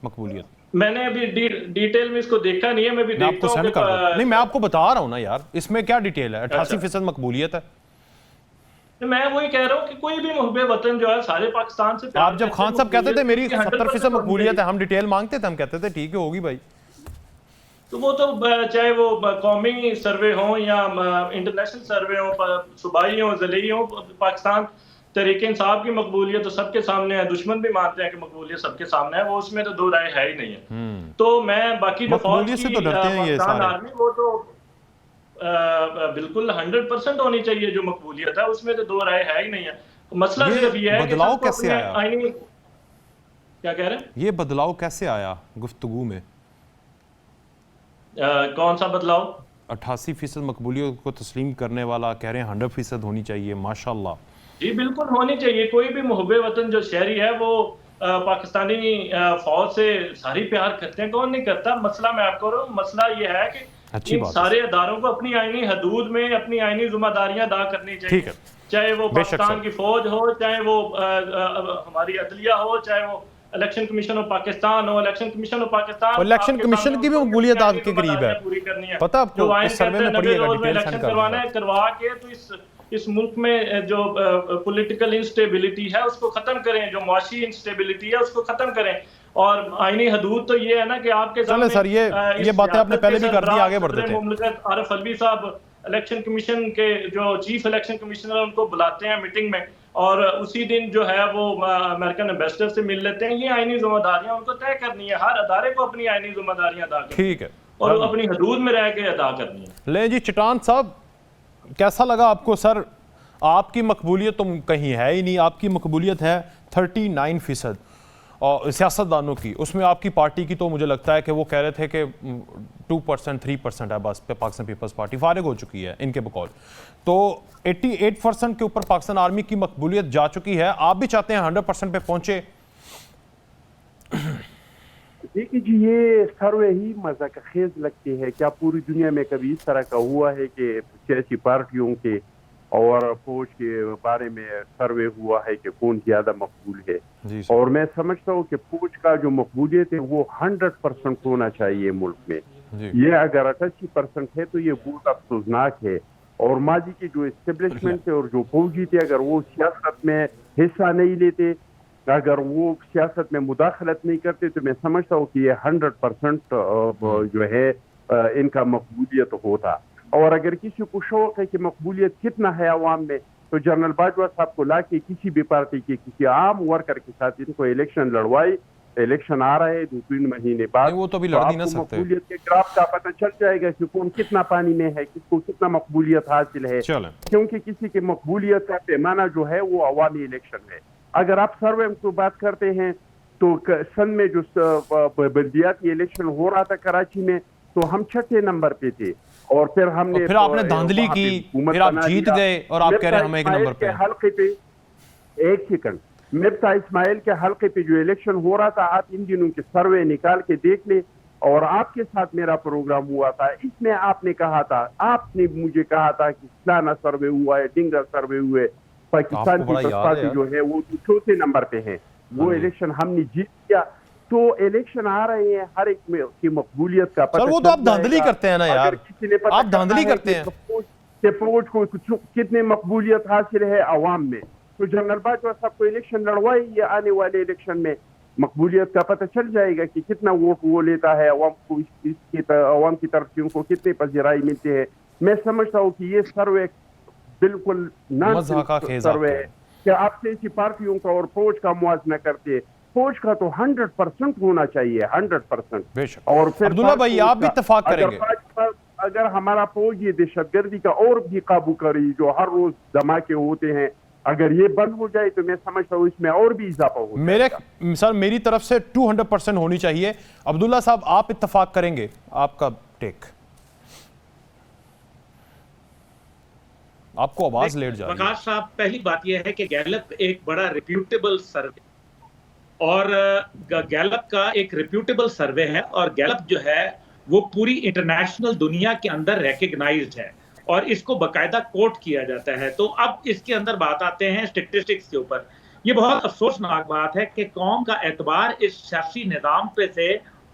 मकबूलियत? मैंने अभी डिटेल में इसको देखा नहीं है, मैं भी आपको सेंड कर दूं। नहीं, मैं आपको बता रहा हूं ना यार, इसमें क्या डिटेल है? 88% मकबूलियत है। मैं वही कह रहा हूँ कि कोई भी मुहब्बे वतन जो है सारे पाकिस्तान से। आप जब खान साहब कहते थे मेरी 70% मकबूलियत है, हम डिटेल मांगते थे, हम कहते थे ठीक है होगी भाई। तो वो तो चाहे वो कौमी सर्वे हो या इंटरनेशनल सर्वे हो, सूबाई हो, ज़िले हो, पाकिस्तान तहरीक इंसाफ की मकबूलियत तो सबके सामने है। दुश्मन भी मानते हैं कि मकबूलियत सबके सामने है, वो उसमें तो दो राय है ही नहीं है। तो मैं बाकी जो फौज की पाकिस्तान आर्मी, वो तो बिल्कुल 100% होनी चाहिए जो मकबूलियत है, उसमें तो दो राय है ही नहीं है। मसला सिर्फ ये है बदलाव कैसे आया? क्या कह रहे हैं? ये बदलाव कैसे आया गुफ्तगू में? कौन सा बदलाव? 88% मकबूलियत को तस्लीम करने वाला कह रहे हैं 100% होनी चाहिए। माशाल्लाह जी बिल्कुल होनी चाहिए। कोई भी मुहब्बे वतन जो शहरी है वो पाकिस्तानी फौज से सारी प्यार करते हैं, कौन नहीं करता। मसला मैं आपको रहा हूँ, मसला ये है कि इन सारे अदारों को अपनी आईनी हदूद में अपनी आईनी जिम्मेदारियां अदा करनी चाहिए। चाहे वो पाकिस्तान की फौज हो, चाहे वो हमारी अदलिया हो, चाहे वो इलेक्शन कमीशन ऑफ पाकिस्तान हो। Election commission of Pakistan, election commissioner की भी मकबूलियत आपके करीब है, पूरी करनी है। पता आपको इस सर्वे में पढ़िएगा, डिटेल सेंड करवाना है, करवा के तो इस मुल्क में जो पॉलिटिकल इंस्टेबिलिटी है उसको खत्म करें, जो मुआशी इंस्टेबिलिटी है उसको खत्म करें। और आईनी हदूद तो ये है ना कि आपके सामने सर ये बातें आपने पहले भी कर दी, आगे बढ़ते थे। मुमलकत आरिफ अलवी साहब इलेक्शन कमीशन के जो चीफ इलेक्शन कमिश्नर उनको बुलाते हैं मीटिंग में, और उसी दिन जो है वो अमेरिकन एम्बेसडर से मिल लेते हैं। ये आईनी जिम्मेदारियां उनको तय करनी है, हर अदारे को अपनी आईनी जिम्मेदारियां अदा करनी है। ठीक है। और वो अपनी हदूद में रह के अदा करनी है। ले जी चटान साहब, कैसा लगा आपको? सर आपकी मकबूलियत तो कहीं है ही नहीं, आपकी मकबूलियत है 39% और सियासतदानों की, उसमें आपकी पार्टी की तो मुझे लगता है कि वो कह रहे थे कि 2% 3% है बस पे पाकिस्तान पीपल्स पार्टी फारिग हो चुकी है इनके बकौल। तो 88% के ऊपर पाकिस्तान आर्मी की मकबूलियत जा चुकी है। आप भी चाहते हैं 100% पे पहुंचे? देखिए जी, ये सर्वे ही मजाक खेज लगती है। क्या पूरी दुनिया में कभी इस तरह का हुआ है कि सियासी पार्टियों के और फौज के बारे में सर्वे हुआ है कि कौन ज्यादा मकबूल है? और मैं समझता हूँ कि फौज का जो मकबूलियत है वो 100% होना चाहिए मुल्क में। ये अगर 88% है तो ये बहुत अफसोसनाक है। और माजी की जो एस्टेब्लिशमेंट है और जो फौजी थे, अगर वो सियासत में हिस्सा नहीं लेते, अगर वो सियासत में मुदाखलत नहीं करते, तो मैं समझता हूँ कि ये 100% जो है इनका मकबूलियत होता। और अगर किसी को शौक है कि मकबूलियत कितना है अवाम में, तो जनरल बाजवा साहब को ला के किसी भी पार्टी के किसी आम वर्कर के साथ इनको इलेक्शन लड़वाई। इलेक्शन आ रहा है 2-3 महीने बाद, वो तो भी लड़ नहीं ना सकते। मकबूलियत के ग्राफ का पता चल जाएगा कि कौन कितना पानी में है, किसको कितना मकबूलियत हासिल है। क्योंकि किसी की मकबूलियत का पैमाना जो है वो अवामी इलेक्शन है। अगर आप सर्वे की बात करते हैं तो सन में जो बल्दियाती इलेक्शन हो रहा था कराची में, तो हम 6ठे नंबर पे थे। और फिर हमने फिर आपने धांधली की, फिर आप जीत गए और आप कह रहे हैं हम 1 नंबर पे। हल्के पे 1 सेकंड, मिर्जा इस्माइल के हल्के पे जो इलेक्शन हो रहा था, आप इन दिनों के सर्वे निकाल के देख ले। और आपके साथ मेरा प्रोग्राम हुआ था, इसमें आपने कहा था, आपने मुझे कहा था कि फलाना सर्वे हुआ है, डिंगर सर्वे हुए, पाकिस्तान पीपल्स पार्टी जो है वो 4थे नंबर पे है। वो इलेक्शन हमने जीत लिया। तो इलेक्शन आ रहे हैं, हर एक में की मकबूलियत का पता। सर वो तो आप धांधली करते हैं ना यार, आप धांधली करते हैं कि फौज को कितने मकबूलियत हासिल है अवाम में। तो जनरल बाजवा साहब को इलेक्शन लड़वाई, ये आने वाले इलेक्शन में मकबूलियत का पता चल जाएगा कि कितना वोट वो लेता है अवाम को, अवाम की तरफ से उनको कितने पजीराई मिलते हैं। मैं समझता हूँ कि ये सर्वे बिल्कुल नॉनसेंस सर्वे है कि आप सियासी पार्टियों का और फौज का मुआवजा करते। फौज का तो 100% होना चाहिए, 100%। और फिर अब्दुल्ला भाई आप भी इत्तेफाक करेंगे? अगर हमारा फौज ये दहशतगर्दी का और भी काबू करे, जो हर रोज धमाके होते हैं, अगर ये बंद हो जाए तो मैं समझता हूँ इसमें और भी इजाफा हो। सर मेरी तरफ से 200% होनी चाहिए। अब्दुल्ला साहब आप इत्तेफाक करेंगे? आपका टेक, आपको आवाज लेट जा रही है। प्रकाश साहब, पहली बात यह है कि गैलप एक बड़ा रिप्यूटेबल सर्वे और गैलप का एक रिप्यूटेबल सर्वे है और गैलप जो है वो पूरी इंटरनेशनल दुनिया के अंदर रिकॉग्नाइज्ड है और इसको बकायदा कोट किया जाता है। तो अब इसके अंदर बात आते हैं स्टैटिस्टिक्स के ऊपर। ये बहुत अफसोसनाक बात है कि कौम का एतबार इस सियासी निज़ाम पे से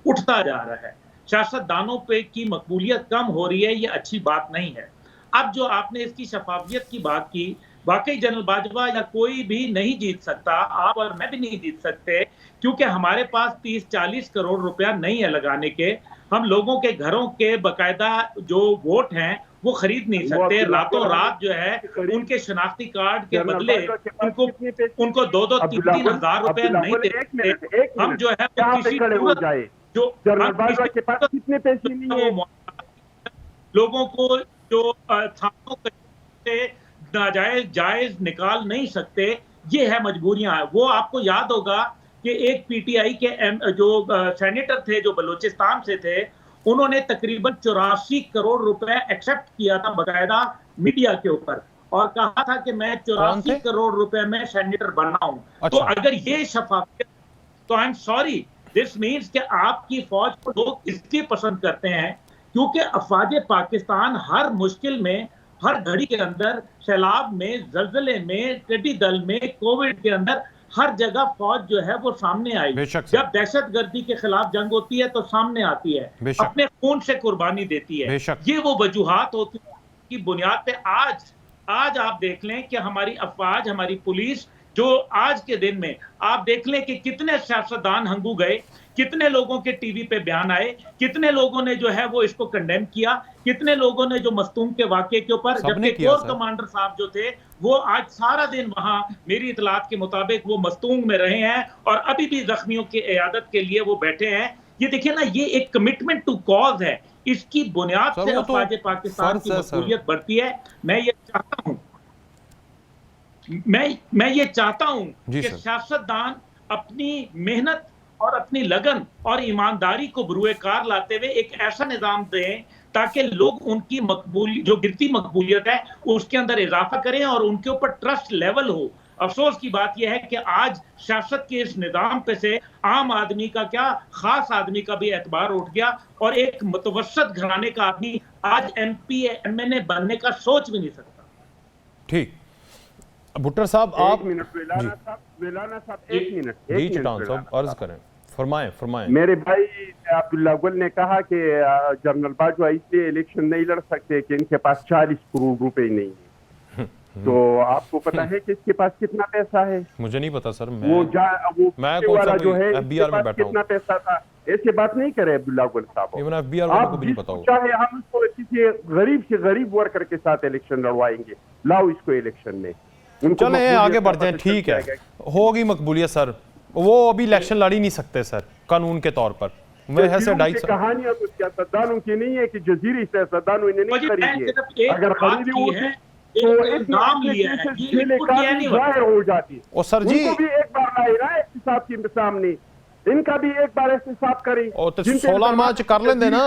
उठता जा रहा है। सियासतदानों पे की मकबूलियत कम हो रही है, ये अच्छी बात नहीं है। अब जो आपने इसकी शफाफियत की बात की, वाकई जनरल बाजवा या कोई भी नहीं जीत सकता, आप और मैं भी नहीं जीत सकते, क्योंकि हमारे पास 30-40 करोड़ रुपया नहीं है लगाने के। हम लोगों के घरों के बकायदा जो वोट हैं वो खरीद नहीं सकते। रातों रात जो है उनके शनाख्ती कार्ड के बदले उनको 2-3 हजार रुपया नहीं देते। हम जो है कितने पैसे नहीं है लोगों को, जो थानों से जायज निकाल नहीं सकते। ये है मजबूरियां। वो आपको याद होगा कि एक पीटीआई के जो सेनेटर थे जो बलूचिस्तान से थे, उन्होंने तकरीबन 84 करोड़ रुपए एक्सेप्ट किया था बकायदा मीडिया के ऊपर और कहा था कि मैं 84 करोड़ रुपए में सेनेटर बना हूं। तो अगर ये शफाफियत, तो I am sorry, this means कि आपकी फौज को लोग इसलिए पसंद करते हैं क्योंकि अफवाज पाकिस्तान हर मुश्किल में, हर घड़ी के अंदर, सैलाब में, जल्जले में, टिड्डी दल में, कोविड के अंदर, हर जगह फौज जो है वो सामने आई। जब दहशतगर्दी के खिलाफ जंग होती है तो सामने आती है, अपने खून से कुर्बानी देती है। ये वो वजूहात होती है की बुनियाद पे आज आप देख लें कि हमारी अफवाज, हमारी पुलिस जो आज के दिन में आप देख लें कि कितने सियासतदान हंगू गए, कितने लोगों के टीवी पे बयान आए, कितने लोगों ने जो है वो इसको कंडेम किया, कितने लोगों ने जो मस्तूम के वाकये के ऊपर, जबकि कोर कमांडर साहब जो थे वो आज सारा दिन वहां मेरी इतलात के मुताबिक वो मस्तूम में रहे हैं और अभी भी जख्मियों की इयादत के लिए वो बैठे हैं। ये देखिए ना, ये एक कमिटमेंट टू कॉज है। इसकी बुनियाद सर, से वो तो अफवाज पाकिस्तान की फर्ज है, सर। मकबूलियत बढ़ती है। मैं ये चाहता हूं जी कि सर। सियासतदान अपनी मेहनत और अपनी लगन और ईमानदारी को बरूए कार लाते हुए एक ऐसा निजाम दें ताकि लोग उनकी जो गिरती मकबूलियत है उसके अंदर इजाफा करें और उनके ऊपर ट्रस्ट लेवल हो। अफसोस की बात यह है कि आज सियासत के इस निजाम पे से आम आदमी का क्या, खास आदमी का भी एतबार उठ गया और एक मुतवस्सत घराने का आदमी आज MP MNA बनने का सोच भी नहीं सकता। ठीक, भुट्टर साहब आप एक मिनट वेलाना साहब एक मिनट जी चटान साहब अर्ज करें, फरमाएं। मेरे भाई अब्दुल्ला गुल ने कहा कि जनरल बाजवा इसलिए इलेक्शन नहीं लड़ सकते कि इनके पास 40 करोड़ रुपए नहीं है। तो आपको पता है कि इसके पास कितना पैसा है? मुझे नहीं पता सर, मैं कौन सा जो है FBR में बैठा हूं, कितना पैसा था? ऐसे बात नहीं करे अब्दुल्ला गुल साहब। इवन FBR वालों को भी नहीं पता होगा। चाहे हम उसको किसी गरीब से गरीब वर्कर के साथ इलेक्शन लड़वाएंगे, लाओ इसको इलेक्शन में। चले आगे बढ़ जाए, ठीक है, होगी मकबूलियत सर। वो अभी इलेक्शन लड़ ही नहीं सकते सर कानून के तौर पर। कहानियां तो सियासतदानों की नहीं है कि जजीरी सियासतदानों इन्हें नहीं खरीदी है। अगर खरीदी होती तो नाम लिया है जाहिर हो जाती। और सर जी भी एक बार लाए ना एहतिसाब के सामने, इनका भी एक बार एहतिसाब करें। और तो 16 मार्च कर लेंगे ना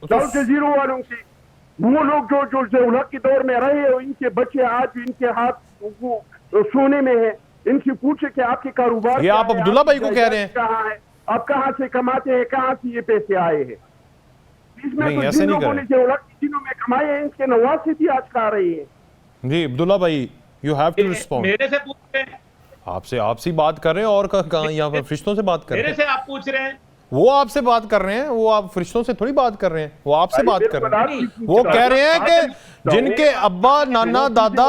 जजीरों वालों की, वो लोग जो जौलत के दौर में रहे, इनके बच्चे आज इनके हाथ वो सोने में है। इनसे पूछे कि आपके कारोबार, ये आप अब्दुल्ला भाई को कह रहे हैं, कहाँ है, आप कहाँ से कमाते हैं, कहाँ से ये पैसे आए हैं? इसमें नहीं, तो ऐसे जिन नहीं लोगों ने जौलत दिनों में कमाए हैं, इनके नवासी थी आज खा रही है। जी अब्दुल्ला भाई, यू हैव टू रिस्पॉन्ड। मेरे से पूछ रहे हैं, आपसे बात कर रहे हैं और कहाँ यहाँ पर फरिश्तों से बात कर रहे हैं? मेरे से आप पूछ रहे हैं, वो आपसे बात कर रहे हैं, वो आप फरिश्तों से थोड़ी बात कर रहे हैं, वो आपसे बात कर रहे हैं। वो कह रहे हैं कि जिनके अब्बा नाना दादा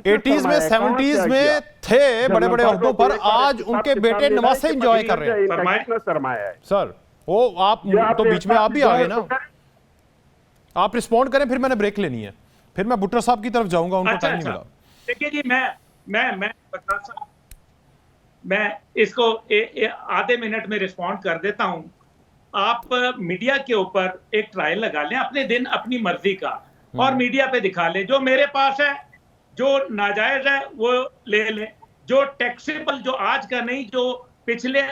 80s में 70s में थे बड़े बड़े ओहदों पर, आज उनके बेटे नवासे एंजॉय कर रहे हैं। सर वो आप तो बीच में आप भी आ गए ना, आप रिस्पॉन्ड करें, फिर मैंने ब्रेक लेनी है, फिर मैं भुट्टर साहब की तरफ जाऊंगा, उनको टाइम नहीं मिला। देखिए जी, मैं इसको आधे मिनट में रिस्पॉन्ड कर देता हूं। आप मीडिया के ऊपर एक ट्रायल लगा लें अपने दिन अपनी मर्जी का और मीडिया पे दिखा लें। जो मेरे पास है, जो नाजायज है वो ले लें, जो टैक्सेबल, जो आज का नहीं, जो पिछले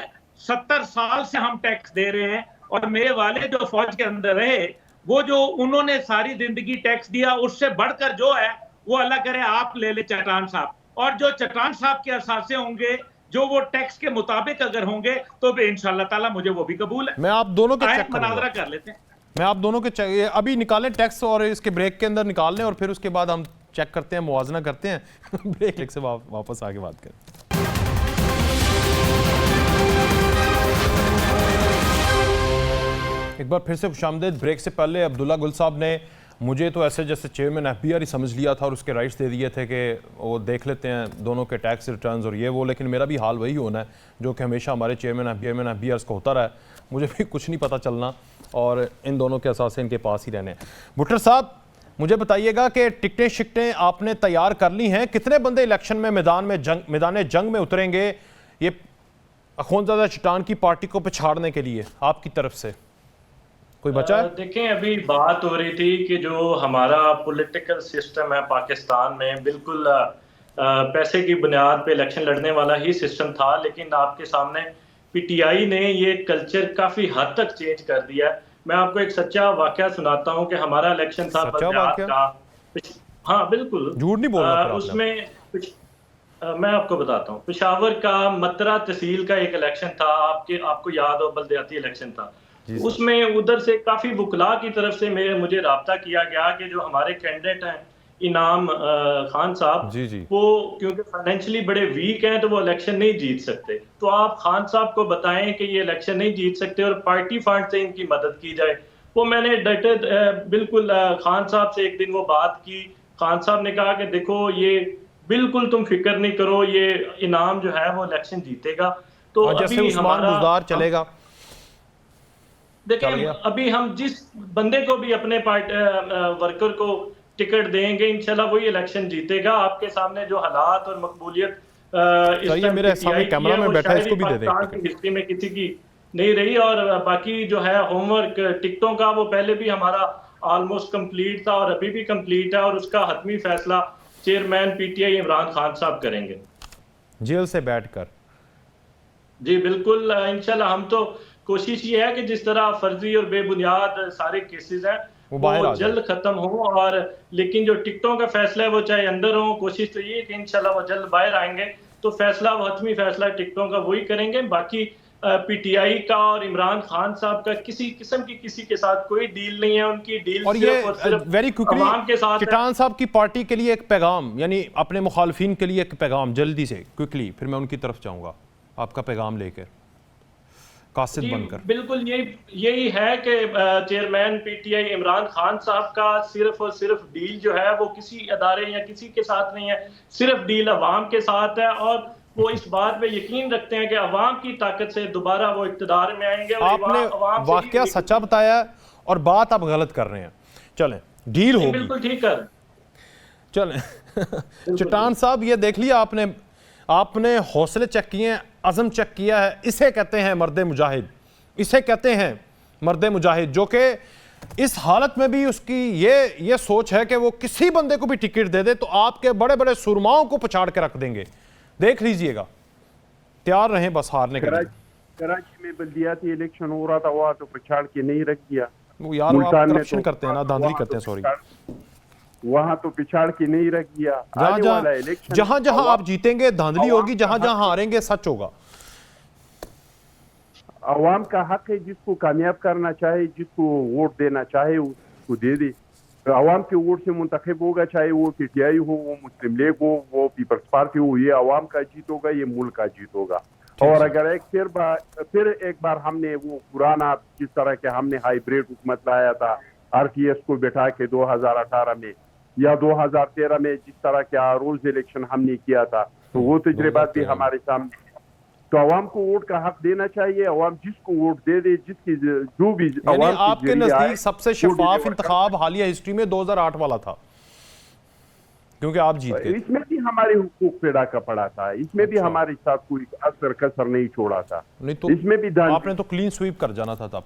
70 साल से हम टैक्स दे रहे हैं, और मेरे वाले जो फौज के अंदर रहे, वो जो उन्होंने सारी जिंदगी टैक्स दिया, उससे बढ़कर जो है वो अल्लाह करे आप ले ले चट्टान साहब। और जो चट्टान साहब के असासे होंगे, जो वो टैक्स के मुताबिक अगर होंगे, तो इंशाअल्लाह ताला मुझे वो भी कबूल है। मैं आप दोनों के चेक मुनाजरा कर लेते हैं। मैं आप दोनों के अभी निकालें टैक्स, और इसके ब्रेक के अंदर निकाल लें, और फिर उसके बाद हम चेक करते हैं, मुआवजा करते हैं। ब्रेक से वापस आगे बात करें। एक बार फिर से खुशामदीद। ब्रेक से पहले अब्दुल्ला गुल साहब ने मुझे तो ऐसे जैसे चेयरमैन FBR ही समझ लिया था और उसके राइट्स दे दिए थे कि वो देख लेते हैं दोनों के टैक्स रिटर्न्स और ये वो, लेकिन मेरा भी हाल वही होना है जो कि हमेशा हमारे चेयरमैन FBRs को होता रहा है। मुझे भी कुछ नहीं पता चलना और इन दोनों के असासे इनके पास ही रहने हैं। भुट्टर साहब, मुझे बताइएगा कि टिकटें शिकटें आपने तैयार कर ली हैं, कितने बंदे इलेक्शन में मैदान जंग में उतरेंगे ये अखौंज़ादा चट्टान की पार्टी को पछाड़ने के लिए आपकी तरफ से? कोई बचा है? देखें, अभी बात हो रही थी कि जो हमारा पॉलिटिकल सिस्टम है पाकिस्तान में, बिल्कुल पैसे की बुनियाद पे इलेक्शन लड़ने वाला ही सिस्टम था, लेकिन आपके सामने PTI ने ये कल्चर काफी हद तक चेंज कर दिया है। मैं आपको एक सच्चा वाकया सुनाता हूँ कि हमारा इलेक्शन था पंजाब का। हाँ बिल्कुल, झूठ नहीं बोल रहा। उसमें मैं आपको बताता हूँ, पेशावर का मतरा तहसील का एक इलेक्शन था, आपको याद हो, बल्दियाती इलेक्शन था। उसमें उधर से काफी वुकला की तरफ से मुझे राब्ता किया गया कि जो हमारे कैंडिडेट हैं इनाम खान साहब, वो क्योंकि फाइनेंशियली बड़े वीक हैं तो वो इलेक्शन नहीं जीत सकते, तो आप खान साहब को बताएं कि ये इलेक्शन नहीं जीत सकते और पार्टी फंड से इनकी मदद की जाए। वो मैंने बिल्कुल खान साहब से एक दिन वो बात की। खान साहब ने कहा कि देखो, ये बिल्कुल तुम फिक्र नहीं करो, ये इनाम जो है वो इलेक्शन जीतेगा। तो अभी हमारा चलेगा। देखिए, अभी हम जिस बंदे को भी अपने वर्कर को टिकट देंगे, इंशाल्लाह वही इलेक्शन जीतेगा। आपके सामने जो हालात और मकबूलियत मेरे सामने कैमरा में बैठा है, इसको भी दे दें। हिस्ट्री में किसी की नहीं रही। और बाकी जो है होमवर्क टिकटों का, वो पहले भी हमारा ऑलमोस्ट कंप्लीट था और अभी भी कंप्लीट है, और उसका हतमी फैसला चेयरमैन पीटीआई इमरान खान साहब करेंगे जेल से बैठकर। जी बिल्कुल, इंशाल्लाह। हम तो कोशिश ये है कि जिस तरह फर्जी और बेबुनियाद सारे केसेस हैं वो जल्द खत्म हो, और लेकिन जो टिकटों का फैसला है वो चाहे अंदर हो, कोशिश तो ये है कि इंशाल्लाह वो जल्द बाहर आएंगे, तो फैसला वो हतमी फैसला टिकटों का वही करेंगे। बाकी पीटीआई का और इमरान खान साहब का किसी किस्म की किसी के साथ कोई डील नहीं है। उनकी डील और ये वेरी क्विकली चटान साहब की पार्टी के लिए एक पैगाम, यानी अपने मुखालफिन के लिए एक पैगाम, जल्दी से क्विकली, फिर मैं उनकी तरफ जाऊंगा आपका पैगाम लेकर कासिद बनकर। बिल्कुल यही है कि चेयरमैन पीटीआई इमरान खान साहब का सिर्फ और सिर्फ डील जो है वो किसी अदारे या किसी के साथ नहीं है, सिर्फ डील अवाम के साथ है, और वो इस बात पे यकीन रखते हैं कि अवाम की ताकत से दोबारा वो इक़्तिदार में आएंगे। आपने वाकया सच्चा बताया और बात आप गलत कर रहे हैं। चलें, डील होगी, बिल्कुल ठीक है, चलें। चटान साहब, ये देख लिया आपने हौसले चेक किए, अज़म चेक किया है। इसे कहते हैं मर्द मुजाहिद, इसे कहते हैं मर्द मुजाहिद, जो कि इस हालत में भी उसकी ये सोच है कि वो किसी बंदे को भी टिकट दे दे तो आपके बड़े बड़े सुरमाओं को पछाड़ के रख देंगे। देख लीजिएगा, तैयार रहें बस हारने के लिए। कराची में बल्दियाती इलेक्शन हो रहा था, वहां तो पछाड़ के नहीं रख दिया वो यार, वो आप करप्शन करते हैं ना, धांधली करते हैं, सॉरी, वहां तो पिछाड़ के नहीं रख दिया। जहां जहां आप जीतेंगे धांधली होगी, जहां जहां हारेंगे सच होगा। अवाम का हक है, जिसको कामयाब करना चाहे, जिसको वोट देना चाहे उसको दे दे। अवाम के वोट से मुंतखब होगा, चाहे वो पीटीआई हो, वो मुस्लिम लीग हो, वो पीपल्स पार्टी हो, ये अवाम का जीत होगा, ये मुल्क का जीत होगा। और अगर फिर एक बार हमने वो पुराना जिस तरह के हमने हाइब्रिड हुकूमत लाया था आरपीएस को बैठा के 2018 में या 2013 में जिस तरह के रोज इलेक्शन हमने किया था, तो वो तजुर्बा भी हमारे सामने। तो अवाम को वोट का हक देना चाहिए, अवाम जिसको वोट दे दे, जिसकी जो भी अवाम आपके नजदीक सबसे शफाफ इंतखाब हालिया हिस्ट्री में 2008 वाला था, क्योंकि आप जीत गए। इसमें भी हमारे हुकूक पे डाका पड़ा था, इसमें भी हमारे साथ कोई असर कसर नहीं छोड़ा था, नहीं तो इसमें भी आपने तो क्लीन स्वीप कर जाना था तब।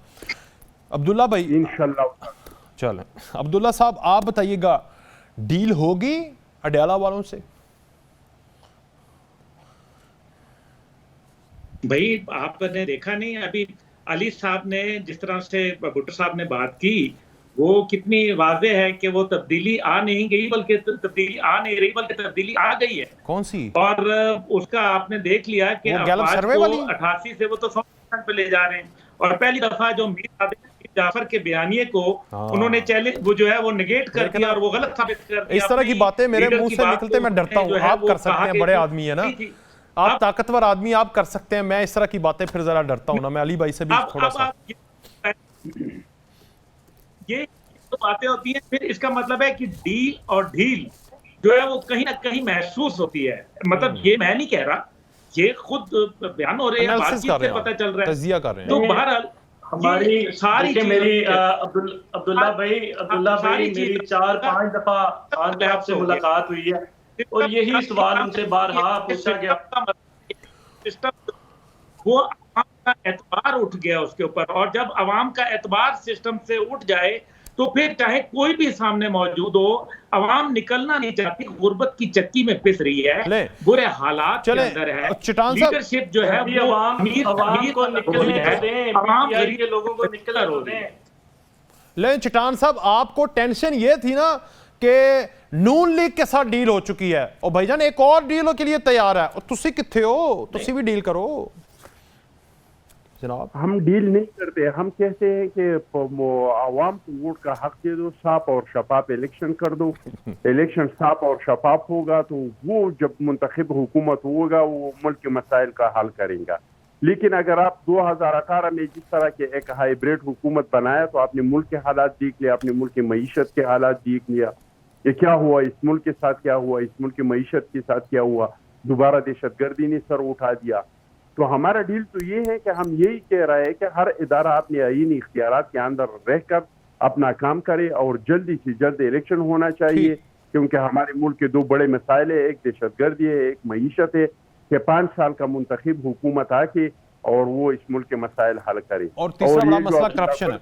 अब्दुल्ला भाई, इंशाल्लाह। चलें, अब्दुल्ला साहब आप बताइएगा, डील होगी अडयाला वालों से? भाई आपने देखा नहीं, अभी अली साहब ने जिस तरह से भुट्टो साहब ने बात की, वो कितनी वाज़े है कि वो तब्दीली आ नहीं गई, बल्कि तब्दीली आ नहीं रही, बल्कि तब्दीली आ गई है। कौन सी? और उसका आपने देख लिया कि 88 से वो तो 100% पे ले जा रहे हैं। और पहली दफा जो मीर जाफर के बयानिए को उन्होंने चैलेंज, वो जो है वो नेगेट कर दिया और वो गलत साबित कर दिया। इस तरह की बातें मेरे मुंह से निकलते मैं डरता हूँ। आप कर सकते हैं, बड़े आदमी है ना, आप ताकतवर आदमी, आप कर सकते हैं। मैं इस तरह की बातें फिर जरा डरता हूँ ना। मैं अली भाई से भी थोड़ा सा, ये तो बातें होती हैं, फिर इसका मतलब है कि डील और ढील जो है वो कहीं ना कहीं महसूस होती है। मतलब ये मैं नहीं कह रहा, ये खुद बयान हो रहे हैं, बातचीत से पता चल रहा है, तजिया कर रहे हैं। तो बहरहाल हमारी सारी मेरी अब्दुल्ला भाई मेरी 4-5 दफा खान साहब से मुलाकात हुई है और यही सवाल उनसे बारहा पूछा गया। सिस्टम वो अवाम का एतबार उठ गया उसके ऊपर, और जब अवाम का एतबार सिस्टम से उठ जाए तो फिर चाहे कोई भी सामने मौजूद हो, अवाम निकलना नहीं चाहती, गुर्बत की चक्की में पिस रही है, बुरे हालात के अंदर है। लीडरशिप जो है वो अवाम को निकलने दें, अवाम गरीब लोगों को निकलने दें। लेकिन चटान साहब, आपको टेंशन ये थी ना कि नून लीग के साथ डील हो चुकी है और भाईजान एक और डील के लिए तैयार है, और तुसी किथे हो, तुसी भी डील करो जनाब। हम डील नहीं करते, हम कहते हैं कि आवाम को वोट का हक दे दो, साफ और शफाफ इलेक्शन कर दो। इलेक्शन साफ और शफाफ होगा तो वो जब मुंतखब हुकूमत होगा वो मुल्क के मसाइल का हल करेगा। लेकिन अगर आप 2018 में जिस तरह के एक हाइब्रिड हुकूमत बनाया तो आपने मुल्क के हालात देख लिया, आपने मुल्क की मईशत के हालात देख लिया, ये क्या हुआ, इस मुल्क के साथ क्या हुआ, इस मुल्क की मईशत के साथ क्या हुआ। दोबारा दहशतगर्दी ने सर उठा दिया। तो हमारा डील तो ये है कि हम यही कह रहे हैं कि हर इदारा अपने आईनी इख्तियारात के अंदर रहकर अपना काम करे और जल्दी से जल्द इलेक्शन होना चाहिए, क्योंकि हमारे मुल्क के दो बड़े मसाइल है, एक दहशतगर्दी है, एक मईशत है, कि 5 साल का मुंतखब हुकूमत आके और वो इस मुल्क के मसाइल हल करे। और तीसरा बड़ा ये जो मसला अब्दुल्ला करप्शन है।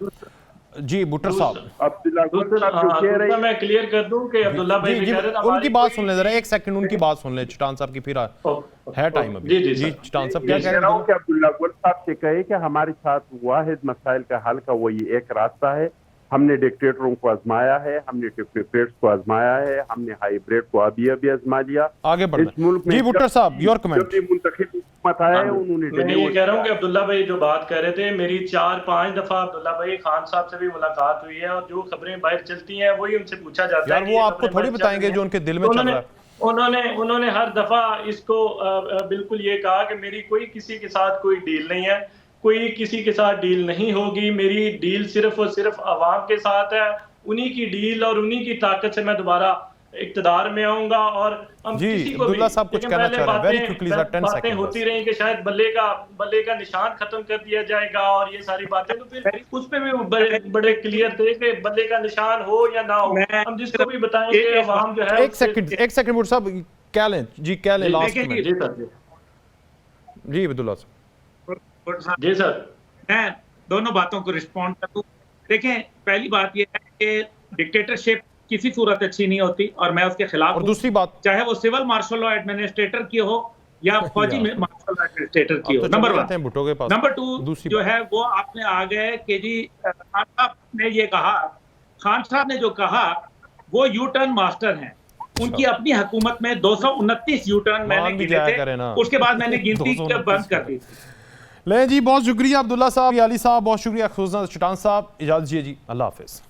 जी भुट्टर साहब, अब्दुल्ला गुल साहब जो कह रहे हैं, मैं क्लियर कर दूं कि अब्दुल्ला भाई भी कह रहे थे उनकी बात सुन ले जरा, एक सेकंड उनकी बात सुन ले चटान साहब की, फिर है टाइम अभी। जी चटान साहब क्या कह रहे हैं? कि अब्दुल्ला गुल साहब से कहे कि हमारे साथ वाहिद मसाइल का हल का वही एक रास्ता है। हमने डिक्टेटरों को आजमाया है, हमने टिप्टेट्स को आजमाया है, हमने हाइब्रिड को अभी आजमा लिया। आगे बढ़ इस मुल्क में जी भुट्टर साहब योर कमेंट। मुंतखब हुकूमत आया है उन्होंने, मैं ये कह रहा हूँ कि अब्दुल्ला भाई जो बात कर रहे थे, मेरी 4-5 दफा अब्दुल्ला भाई खान साहब से भी मुलाकात हुई है और जो खबरें बाहर चलती हैं वही उनसे पूछा जाता है। वो आपको थोड़ी बताएंगे जो उनके दिल में चल रहा है। उन्होंने हर दफा इसको बिल्कुल ये कहा कि मेरी कोई किसी के साथ कोई डील नहीं है, कोई किसी के साथ डील नहीं होगी, मेरी डील सिर्फ और सिर्फ अवाम के साथ है, उन्हीं की डील और उन्हीं की ताकत से मैं दोबारा इक्तदार में आऊंगा। और हम जी किसी को अब्दुल्ला भी साहब कुछ कहना चाह रहे हैं, वेरी क्विकली सर, 10 बातें सेकंड होती रही कि शायद बल्ले का निशान खत्म कर दिया जाएगा और ये सारी बातें, तो फिर उस पे भी बड़े क्लियर थे कि बल्ले का निशान हो या ना हो, हम जिसको भी बताएंगे अवाम जो है। एक सेकंड भुट्टर साहब क्या लें जी, क्या लें लास्ट में? जी अब्दुल्ला साहब। जी सर, मैं दोनों बातों को रिस्पॉन्ड कर दूं। देखें, पहली बात यह है कि डिक्टेटरशिप किसी सूरत अच्छी नहीं होती और मैं उसके खिलाफ। और दूसरी बात, चाहे वो सिविल मार्शल लॉ एडमिनिस्ट्रेटर की हो या फौजी मार्शल लॉ एडमिनिस्ट्रेटर की हो। नंबर 1। नंबर 2 जो है वो आपने आ गए कि जी खान साहब ने ये कहा, खान साहब ने जो कहा वो यू टर्न मास्टर हैं। उनकी अपनी हुकूमत में 229 यू टर्न मैंने गिने थे, उसके बाद मैंने गिनती बंद कर दी। ले जी बहुत शुक्रिया अब्दुल्ला साहब, याली साहब बहुत शुक्रिया, खुशना चटान साहब, इजाजत दीजिए जी, अल्लाह हाफिज।